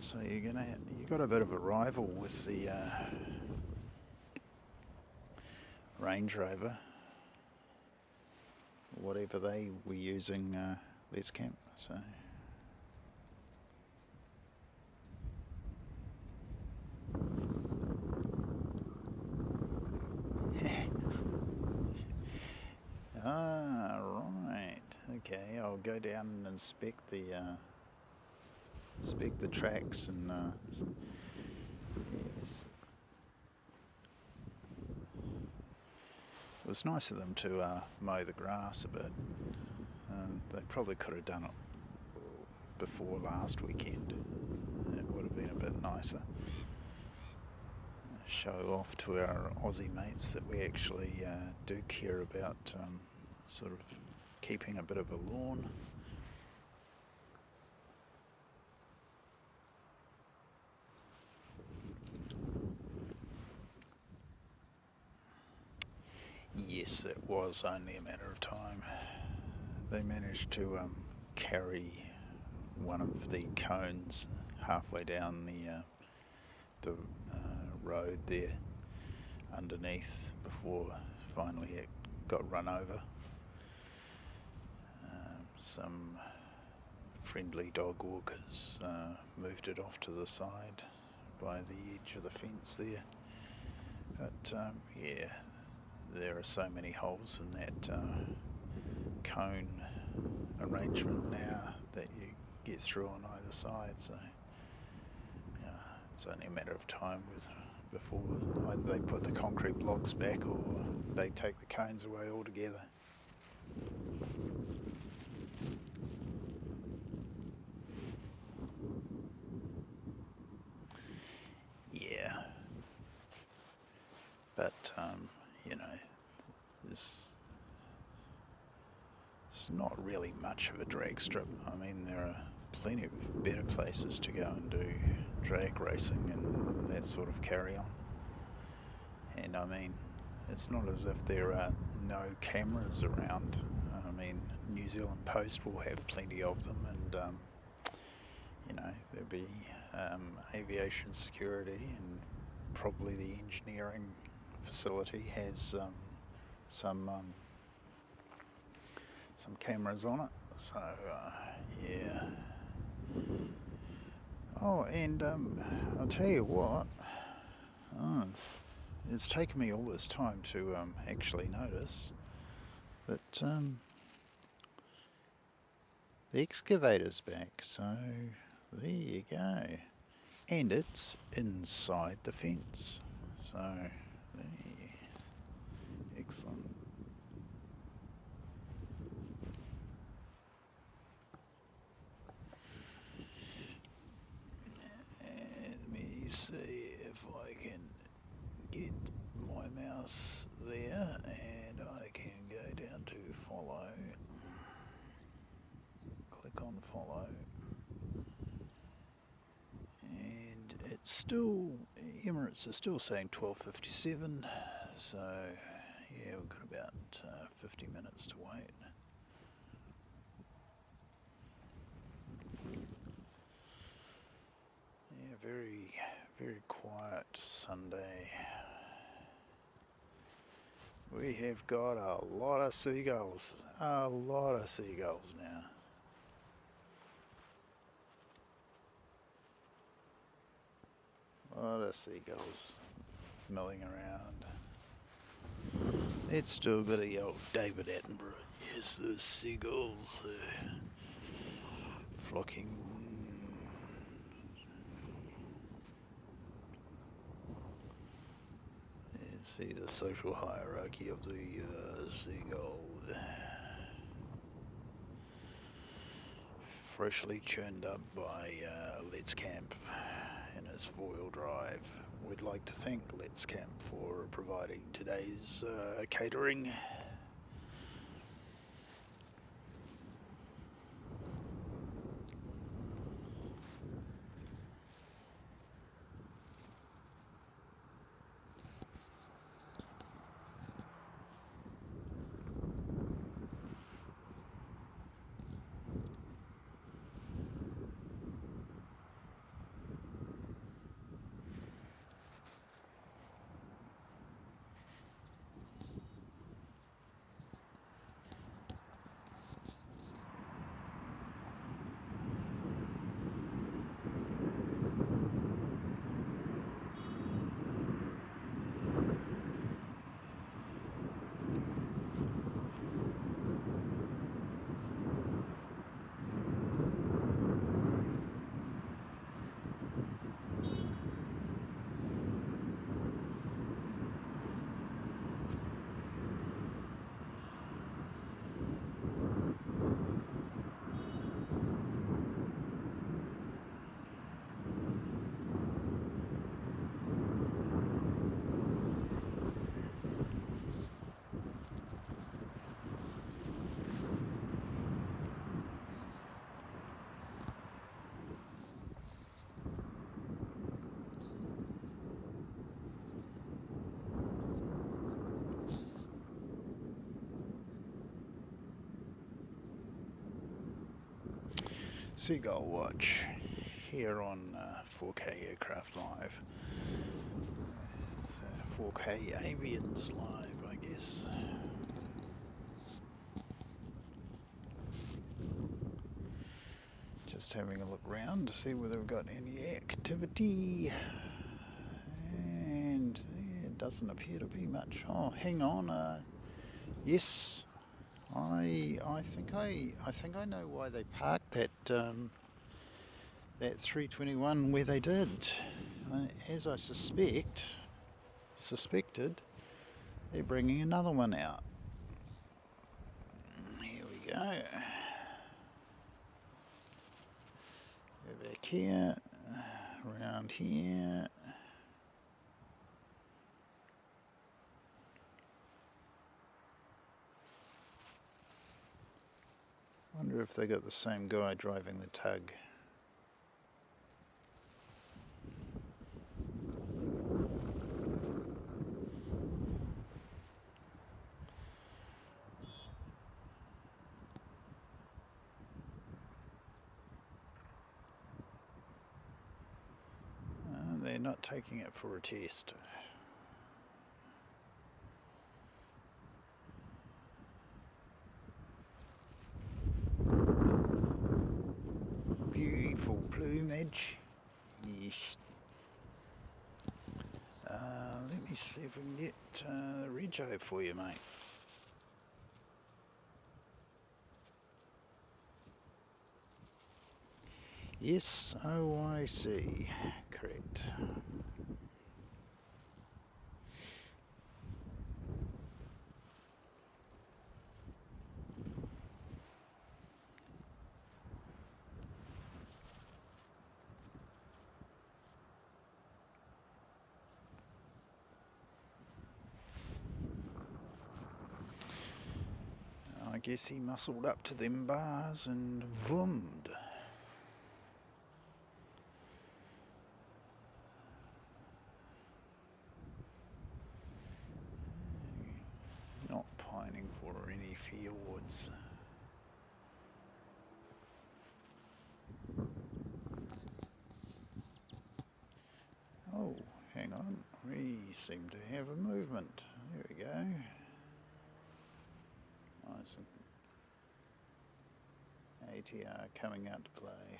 So you got a bit of a rival with the Range Rover, whatever they were using Les Camp. So. Ah, right. Okay, I'll go down and inspect the tracks and yes. It was nice of them to mow the grass a bit. They probably could have done it before last weekend. It would have been a bit nicer. Show off to our Aussie mates that we actually do care about sort of keeping a bit of a lawn. Yes, it was only a matter of time. They managed to carry one of the cones halfway down the road there underneath before finally it got run over. Some friendly dog walkers moved it off to the side by the edge of the fence there. But yeah, there are so many holes in that cone arrangement now that you get through on either side, so it's only a matter of time before either they put the concrete blocks back or they take the cones away altogether. Yeah, but you know, it's not really much of a drag strip. I mean, there are plenty of better places to go and do drag racing and that sort of carry on. And I mean, it's not as if there are no cameras around. I mean, New Zealand Post will have plenty of them, and you know, there'll be aviation security, and probably the engineering facility has some cameras on it. So yeah. Oh, and I'll tell you what. It's taken me all this time to actually notice that the excavator's back. So there you go. And it's inside the fence. So there. Excellent. it's still, Emirates are still saying 12:57, so yeah, we've got about 50 minutes to wait. Yeah, very, very quiet Sunday. We have got a lot of seagulls now. A lot of seagulls milling around. It's still got a old David Attenborough. Yes, those seagulls flocking. You see the social hierarchy of the seagull. Freshly churned up by Let's Camp in his 4-wheel drive. We'd like to thank Let's Camp for providing today's catering. Seagull Watch here on 4K Aircraft Live. It's 4K Avians Live, I guess. Just having a look around to see whether we've got any activity, and it doesn't appear to be much. Oh, hang on. Yes. I think I know why they parked that 321 where they did. As I suspected, they're bringing another one out. Here we go. Go back here, around here. Wonder if they got the same guy driving the tug. They're not taking it for a test. Beautiful plumage. Yes. Let me see if we can get the rego for you, mate. Yes, OIC, correct. I guess he muscled up to them bars and vroomed. clouds. Oh, hang on, we seem to have a movement. There we go. Nice. ATR coming out to play.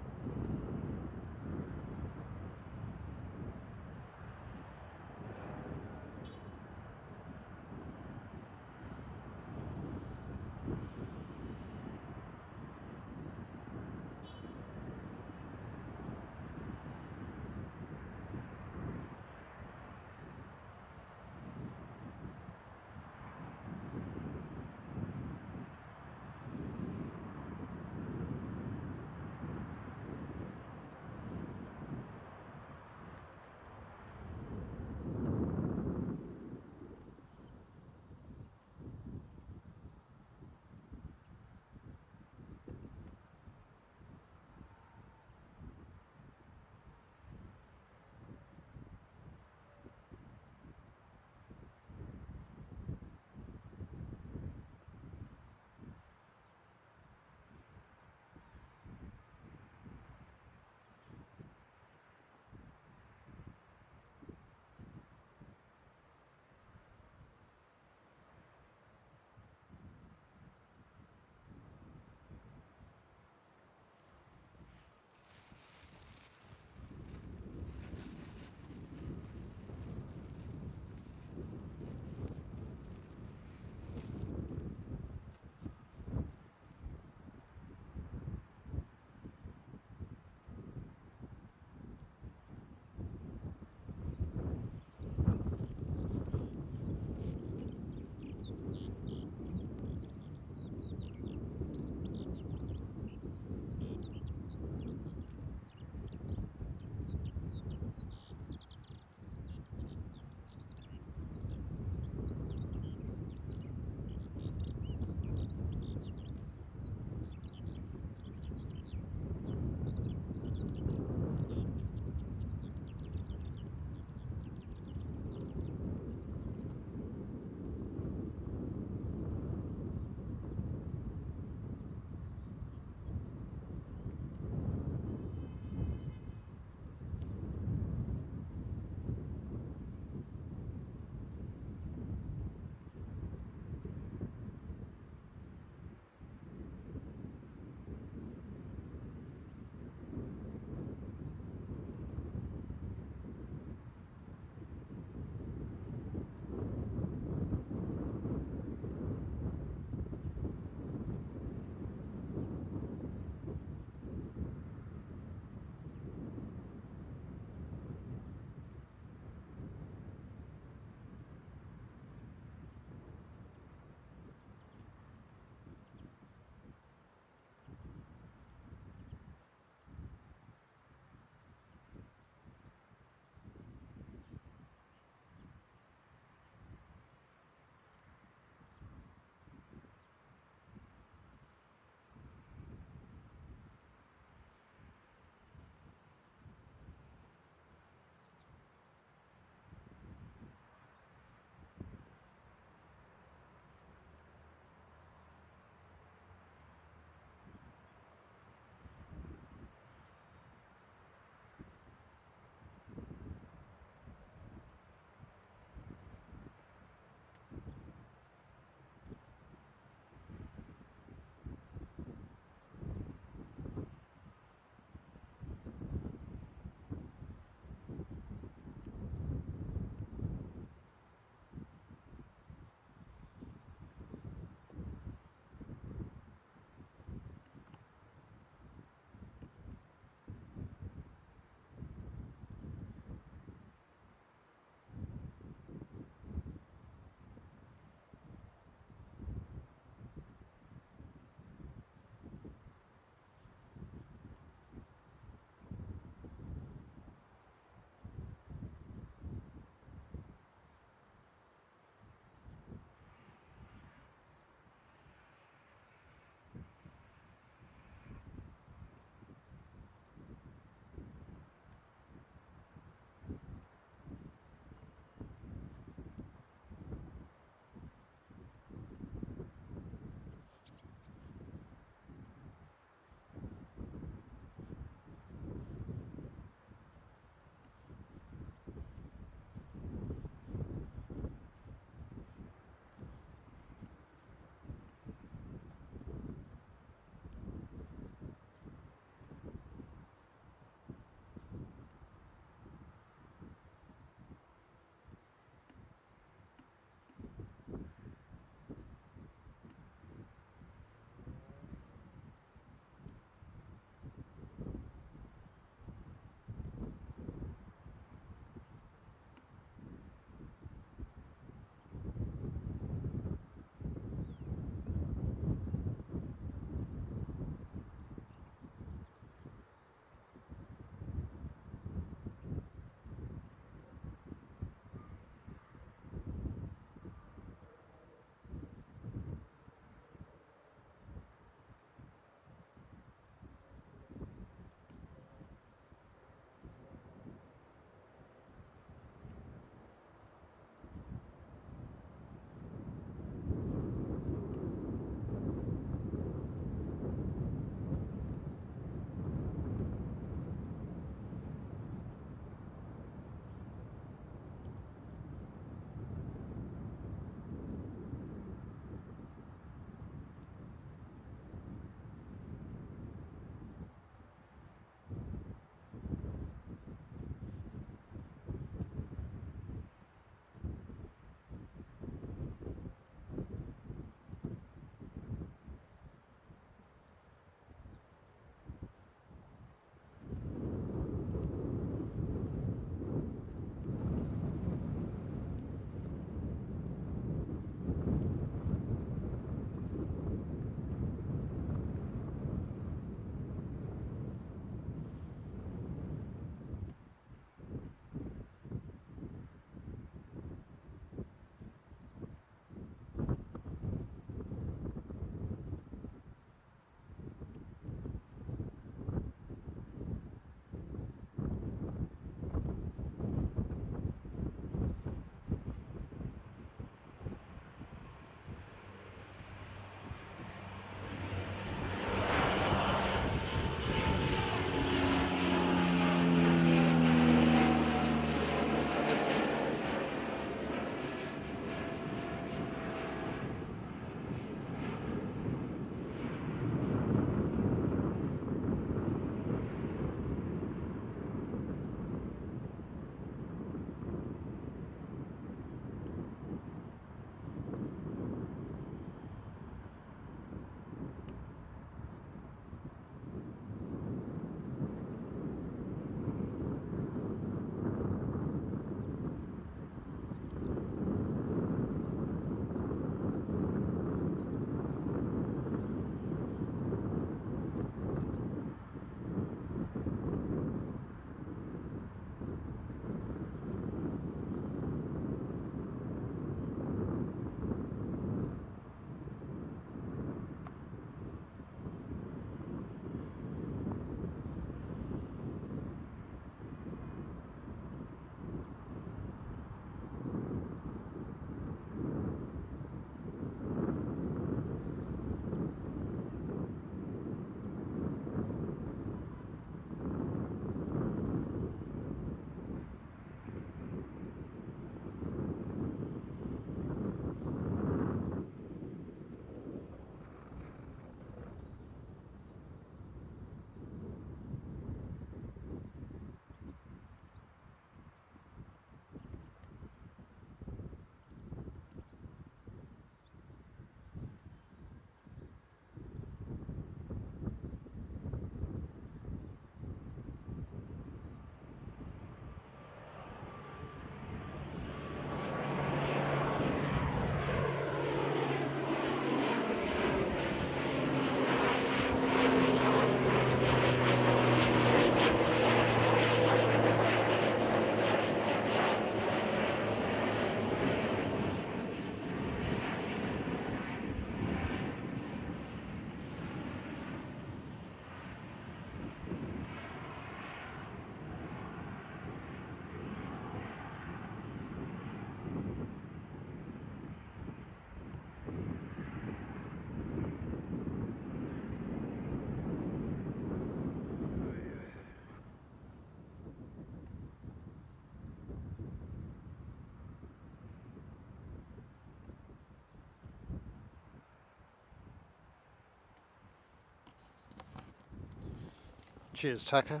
Cheers, Tucker.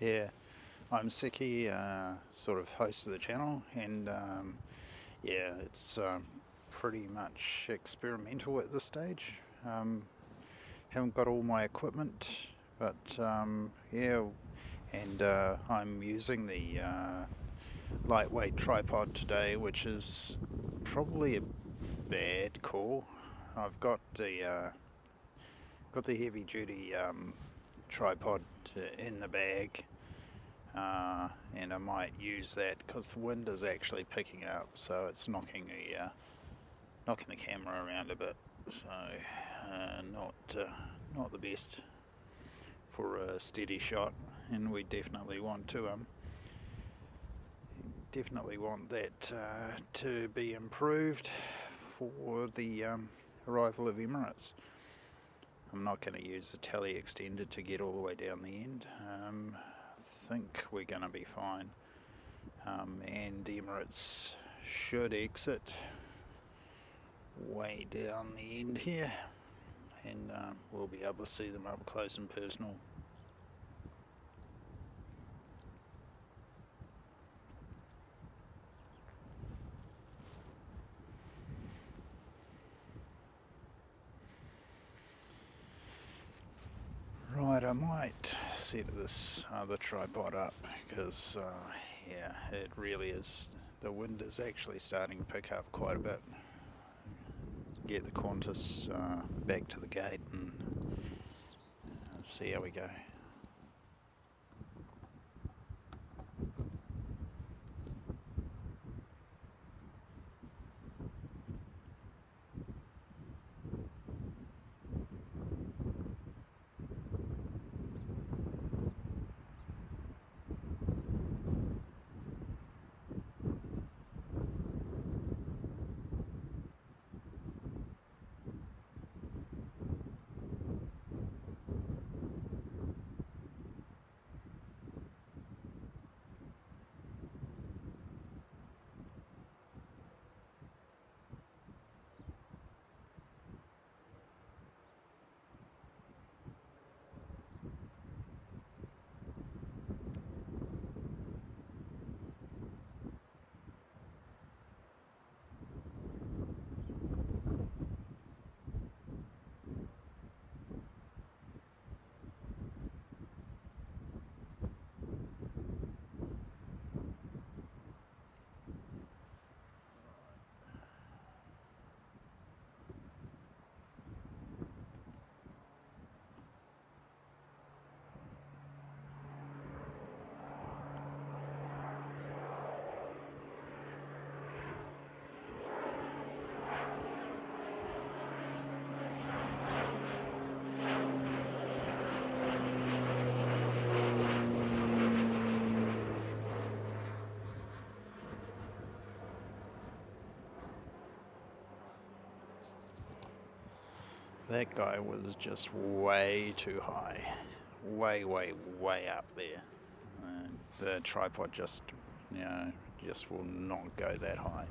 Yeah, I'm Seki, sort of host of the channel, and yeah, it's pretty much experimental at this stage. Haven't got all my equipment, but yeah, and I'm using the lightweight tripod today, which is probably a bad call. I've got the heavy duty tripod in the bag, and I might use that because the wind is actually picking up, so it's knocking the camera around a bit. So not the best for a steady shot, and we definitely want that to be improved for the arrival of Emirates. I'm not going to use the tele extender to get all the way down the end. I think we're going to be fine. And Emirates should exit way down the end here, and we'll be able to see them up close and personal. Right, I might set this other tripod up because yeah, it really is, the wind is actually starting to pick up quite a bit. Get the Qantas back to the gate and see how we go. That guy was just way too high, way up there. The tripod just will not go that high.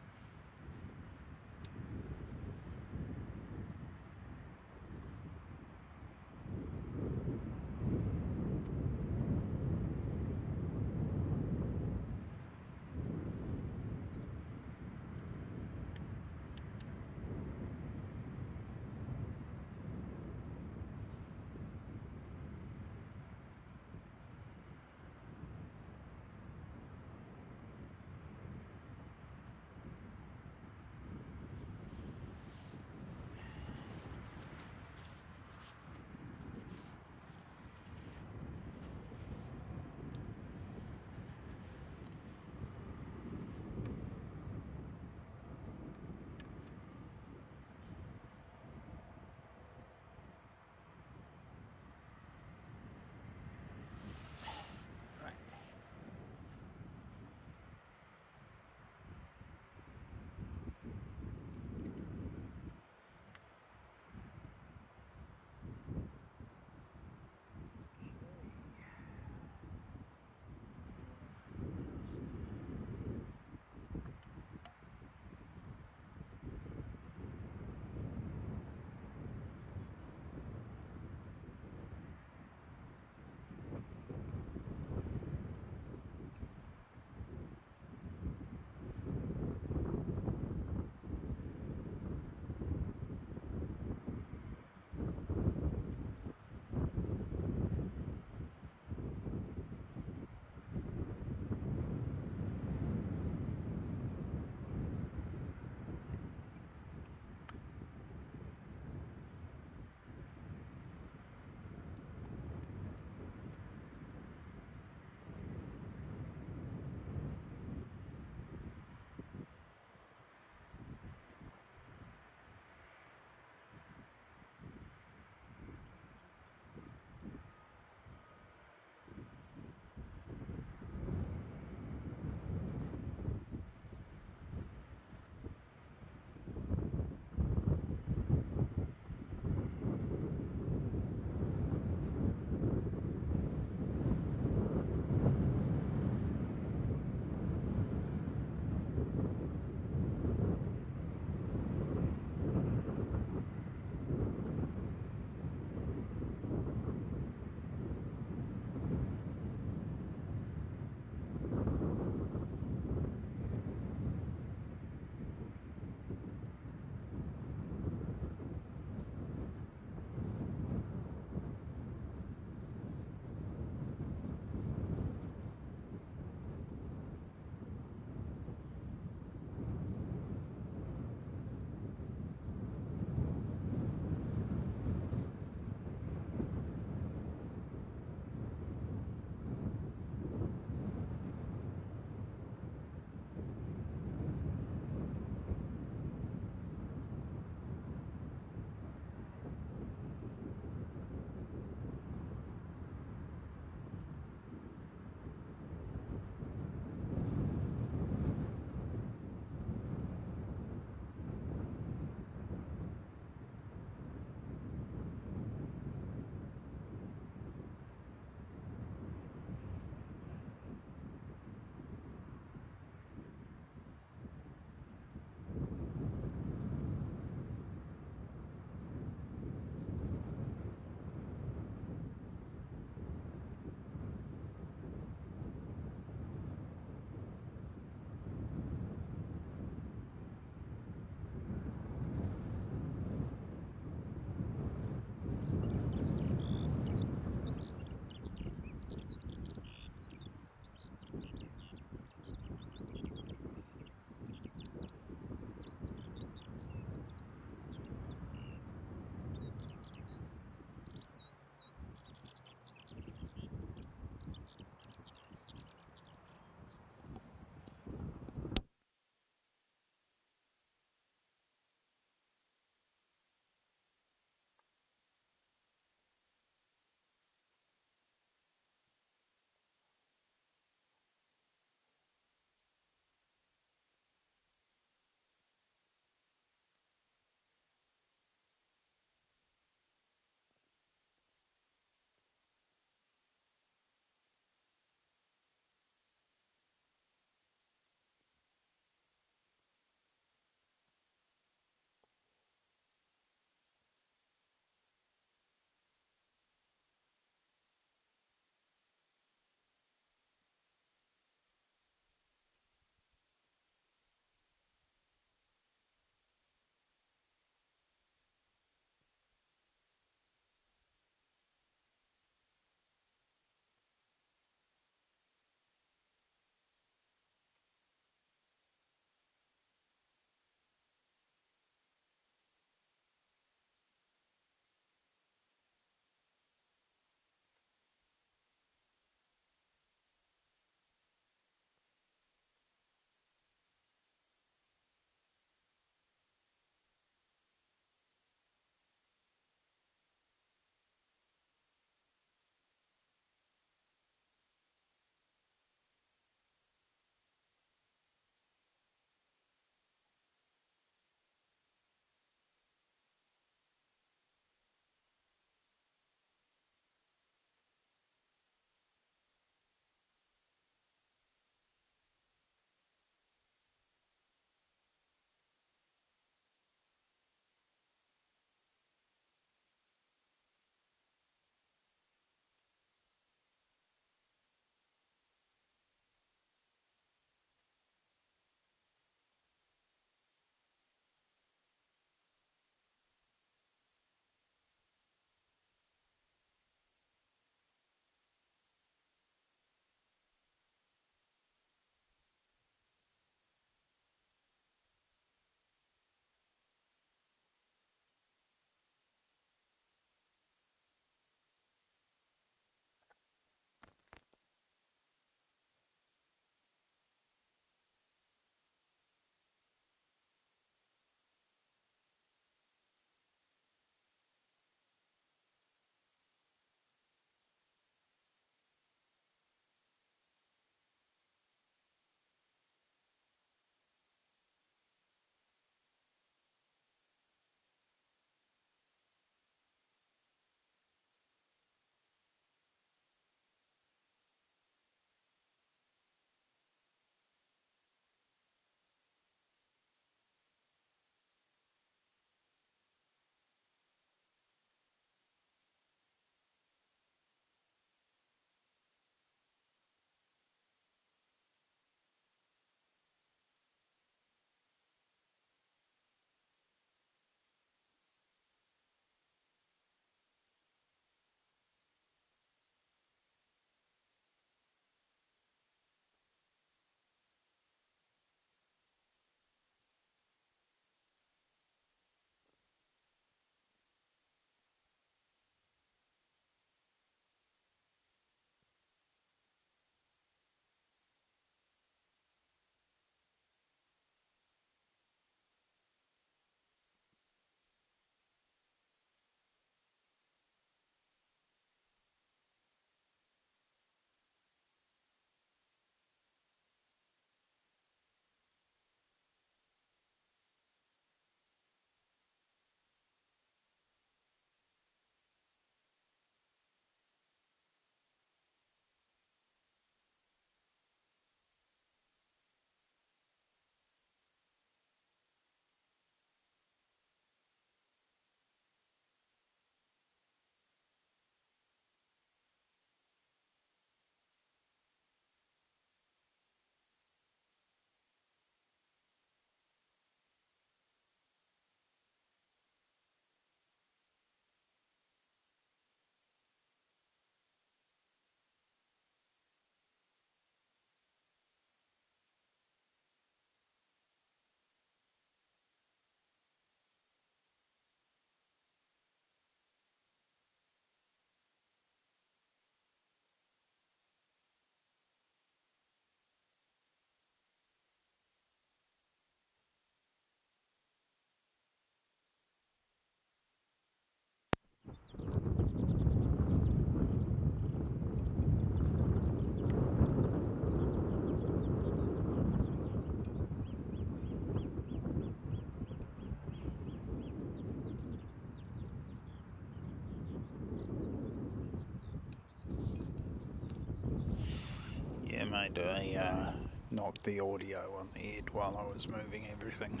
made a knocked the audio on the head while I was moving everything.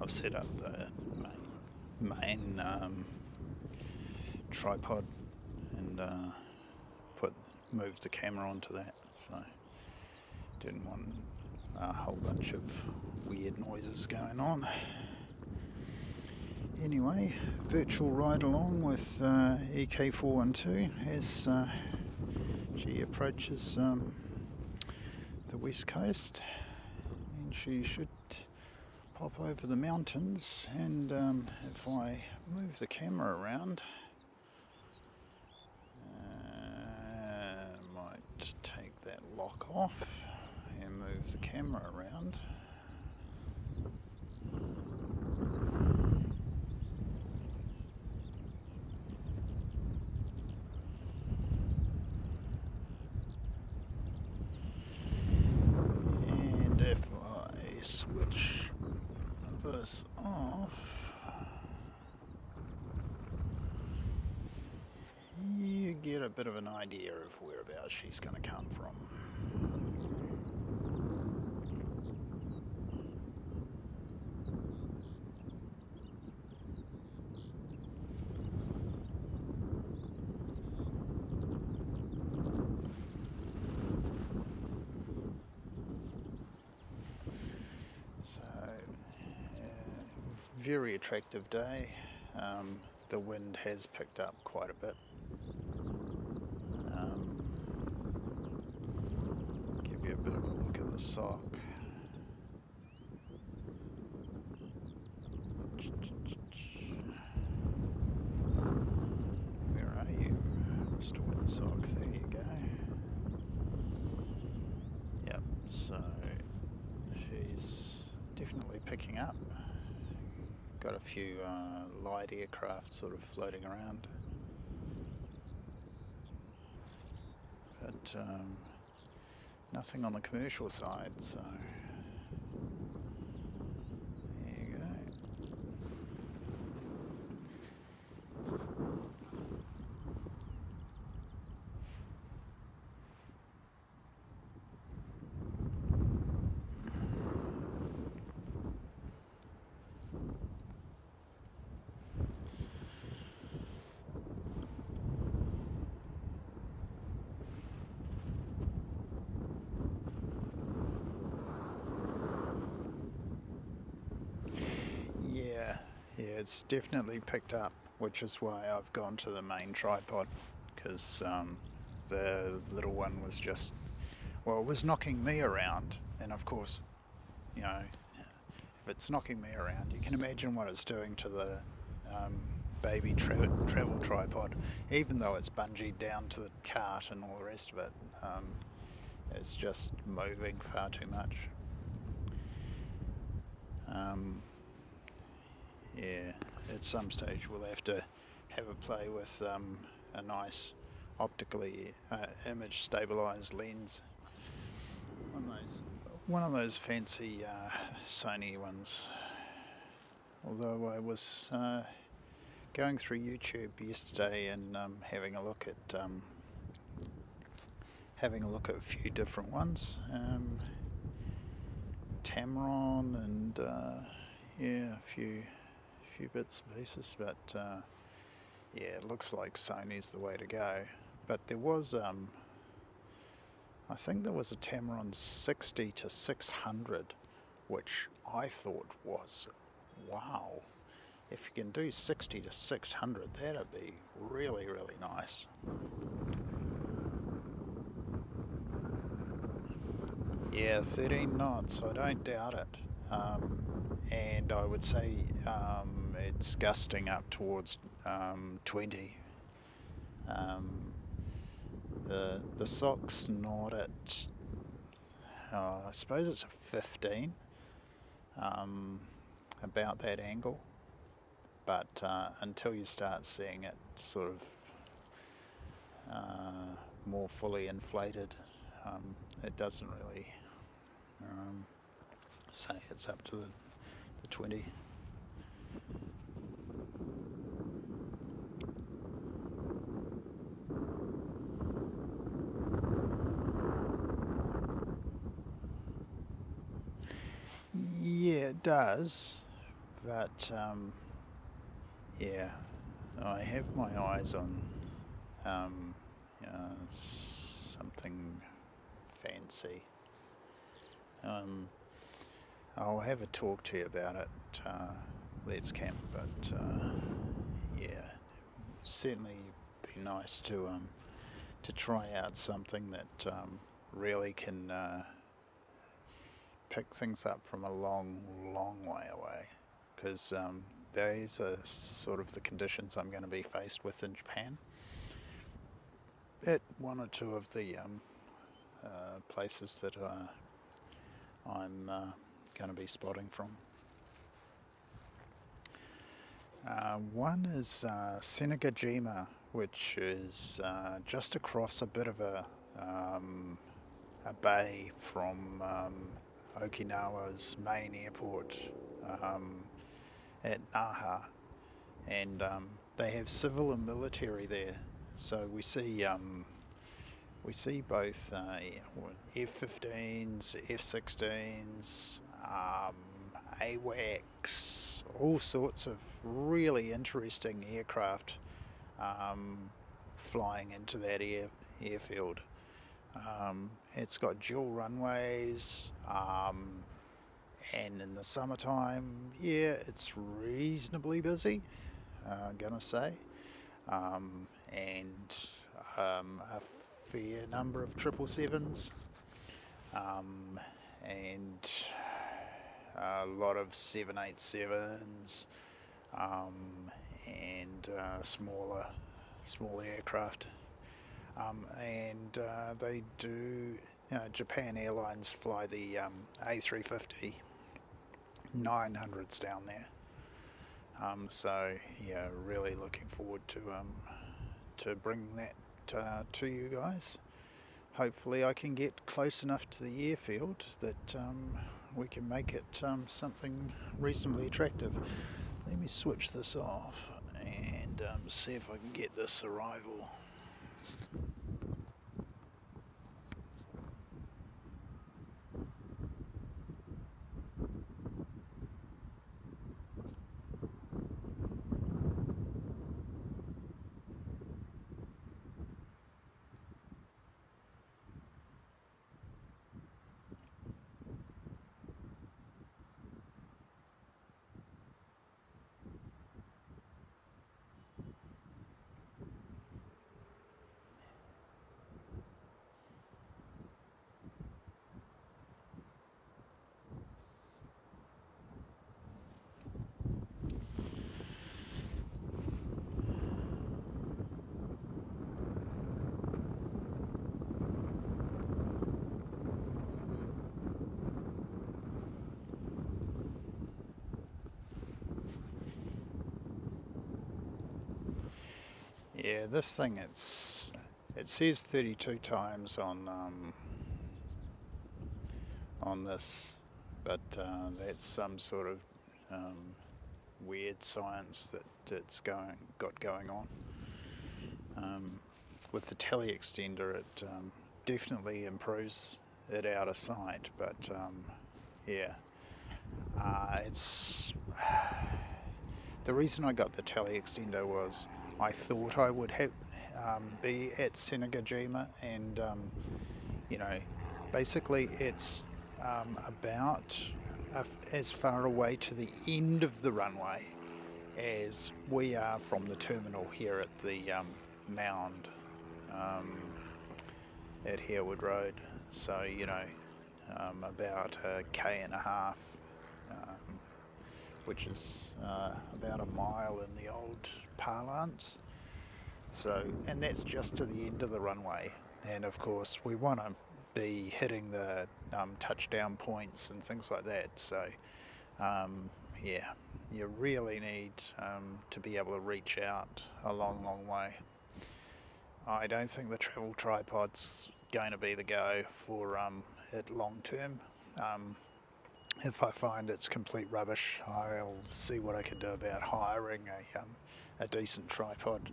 I've set up the main tripod and moved the camera onto that, so didn't want a whole bunch of weird noises going on. Anyway, virtual ride along with EK412 as she approaches the west coast, and she should pop over the mountains. And if I move the camera around, might take that lock off and move the camera around. And if I switch this off, you get a bit of an idea of whereabouts she's going to come from. So, very attractive day. The wind has picked up quite a bit. Give you a bit of a look at the sock. Where are you, Mr. Windsock? There you go. Yep, so she's definitely picking up. Got a few light aircraft sort of floating around, but nothing on the commercial side, so there you go. Yeah, it's definitely picked up, which is why I've gone to the main tripod, because the little one was just, well, it was knocking me around, and of course, you know, if it's knocking me around, you can imagine what it's doing to the baby travel tripod, even though it's bungeed down to the cart and all the rest of it. It's just moving far too much. Yeah, at some stage we'll have to have a play with a nice optically image stabilized lens. One of those fancy Sony ones. Although I was going through YouTube yesterday and having a look at a few different ones. Tamron and yeah, a few bits and pieces, but yeah, it looks like Sony's the way to go. But there was I think there was a Tamron 60 to 600, which I thought was, wow, if you can do 60 to 600, that'd be really, really nice. Yeah, 13 knots, I don't doubt it. And I would say it's gusting up towards 20. The sock's not at, I suppose it's a 15, about that angle. But until you start seeing it sort of more fully inflated, it doesn't really say it's up to the 20. does, but yeah, I have my eyes on something fancy. I'll have a talk to you about it, Let's Camp, but yeah, certainly be nice to try out something that really can pick things up from a long, long way away, because these are sort of the conditions I'm going to be faced with in Japan at one or two of the places that I'm going to be spotting from. One is Senegajima, which is just across a bit of a bay from Okinawa's main airport at Naha, and they have civil and military there. So we see both F-15s, F-16s, AWACS, all sorts of really interesting aircraft flying into that airfield. It's got dual runways, and in the summertime, yeah, it's reasonably busy, I'm gonna say, and a fair number of 777s, and a lot of 787s, and small aircraft. And they do, Japan Airlines fly the A350 900s down there. So yeah, really looking forward to bringing that to you guys. Hopefully I can get close enough to the airfield that we can make it something reasonably attractive. Let me switch this off and see if I can get this Arrival. Yeah, this thing, it says 32 times on this, but that's some sort of weird science that it's got going on. With the tele-extender, it definitely improves it out of sight, but yeah, it's the reason I got the tele-extender was I thought I would be at Senegajima, and basically it's about as far away to the end of the runway as we are from the terminal here at the mound at Harewood Road. So about a K&a-half, which is about a mile in the old parlance. So, and that's just to the end of the runway. And of course, we want to be hitting the touchdown points and things like that. So, yeah, you really need to be able to reach out a long, long way. I don't think the travel tripod's going to be the go for it long term. If I find it's complete rubbish, I'll see what I can do about hiring a decent tripod.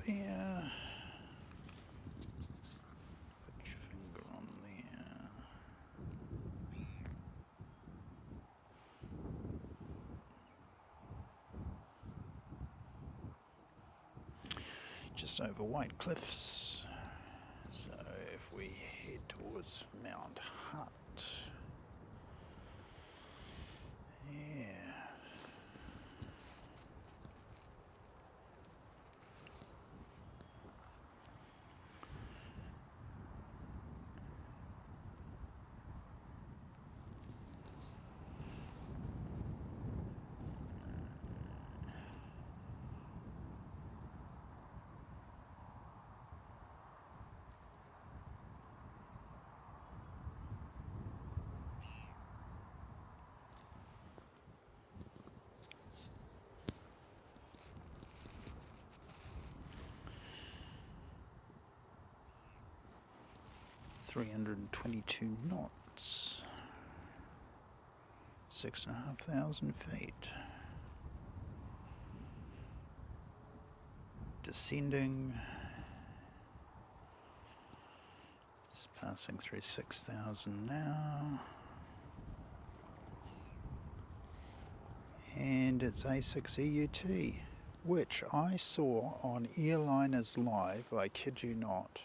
there. Put your finger on there. Just over White Cliffs. So if we head towards Mount Hutt, yeah. $322 knots, 6,500 feet. Descending, it's passing through 6,000 now, and it's A6EUT, which I saw on Airliners Live, I kid you not,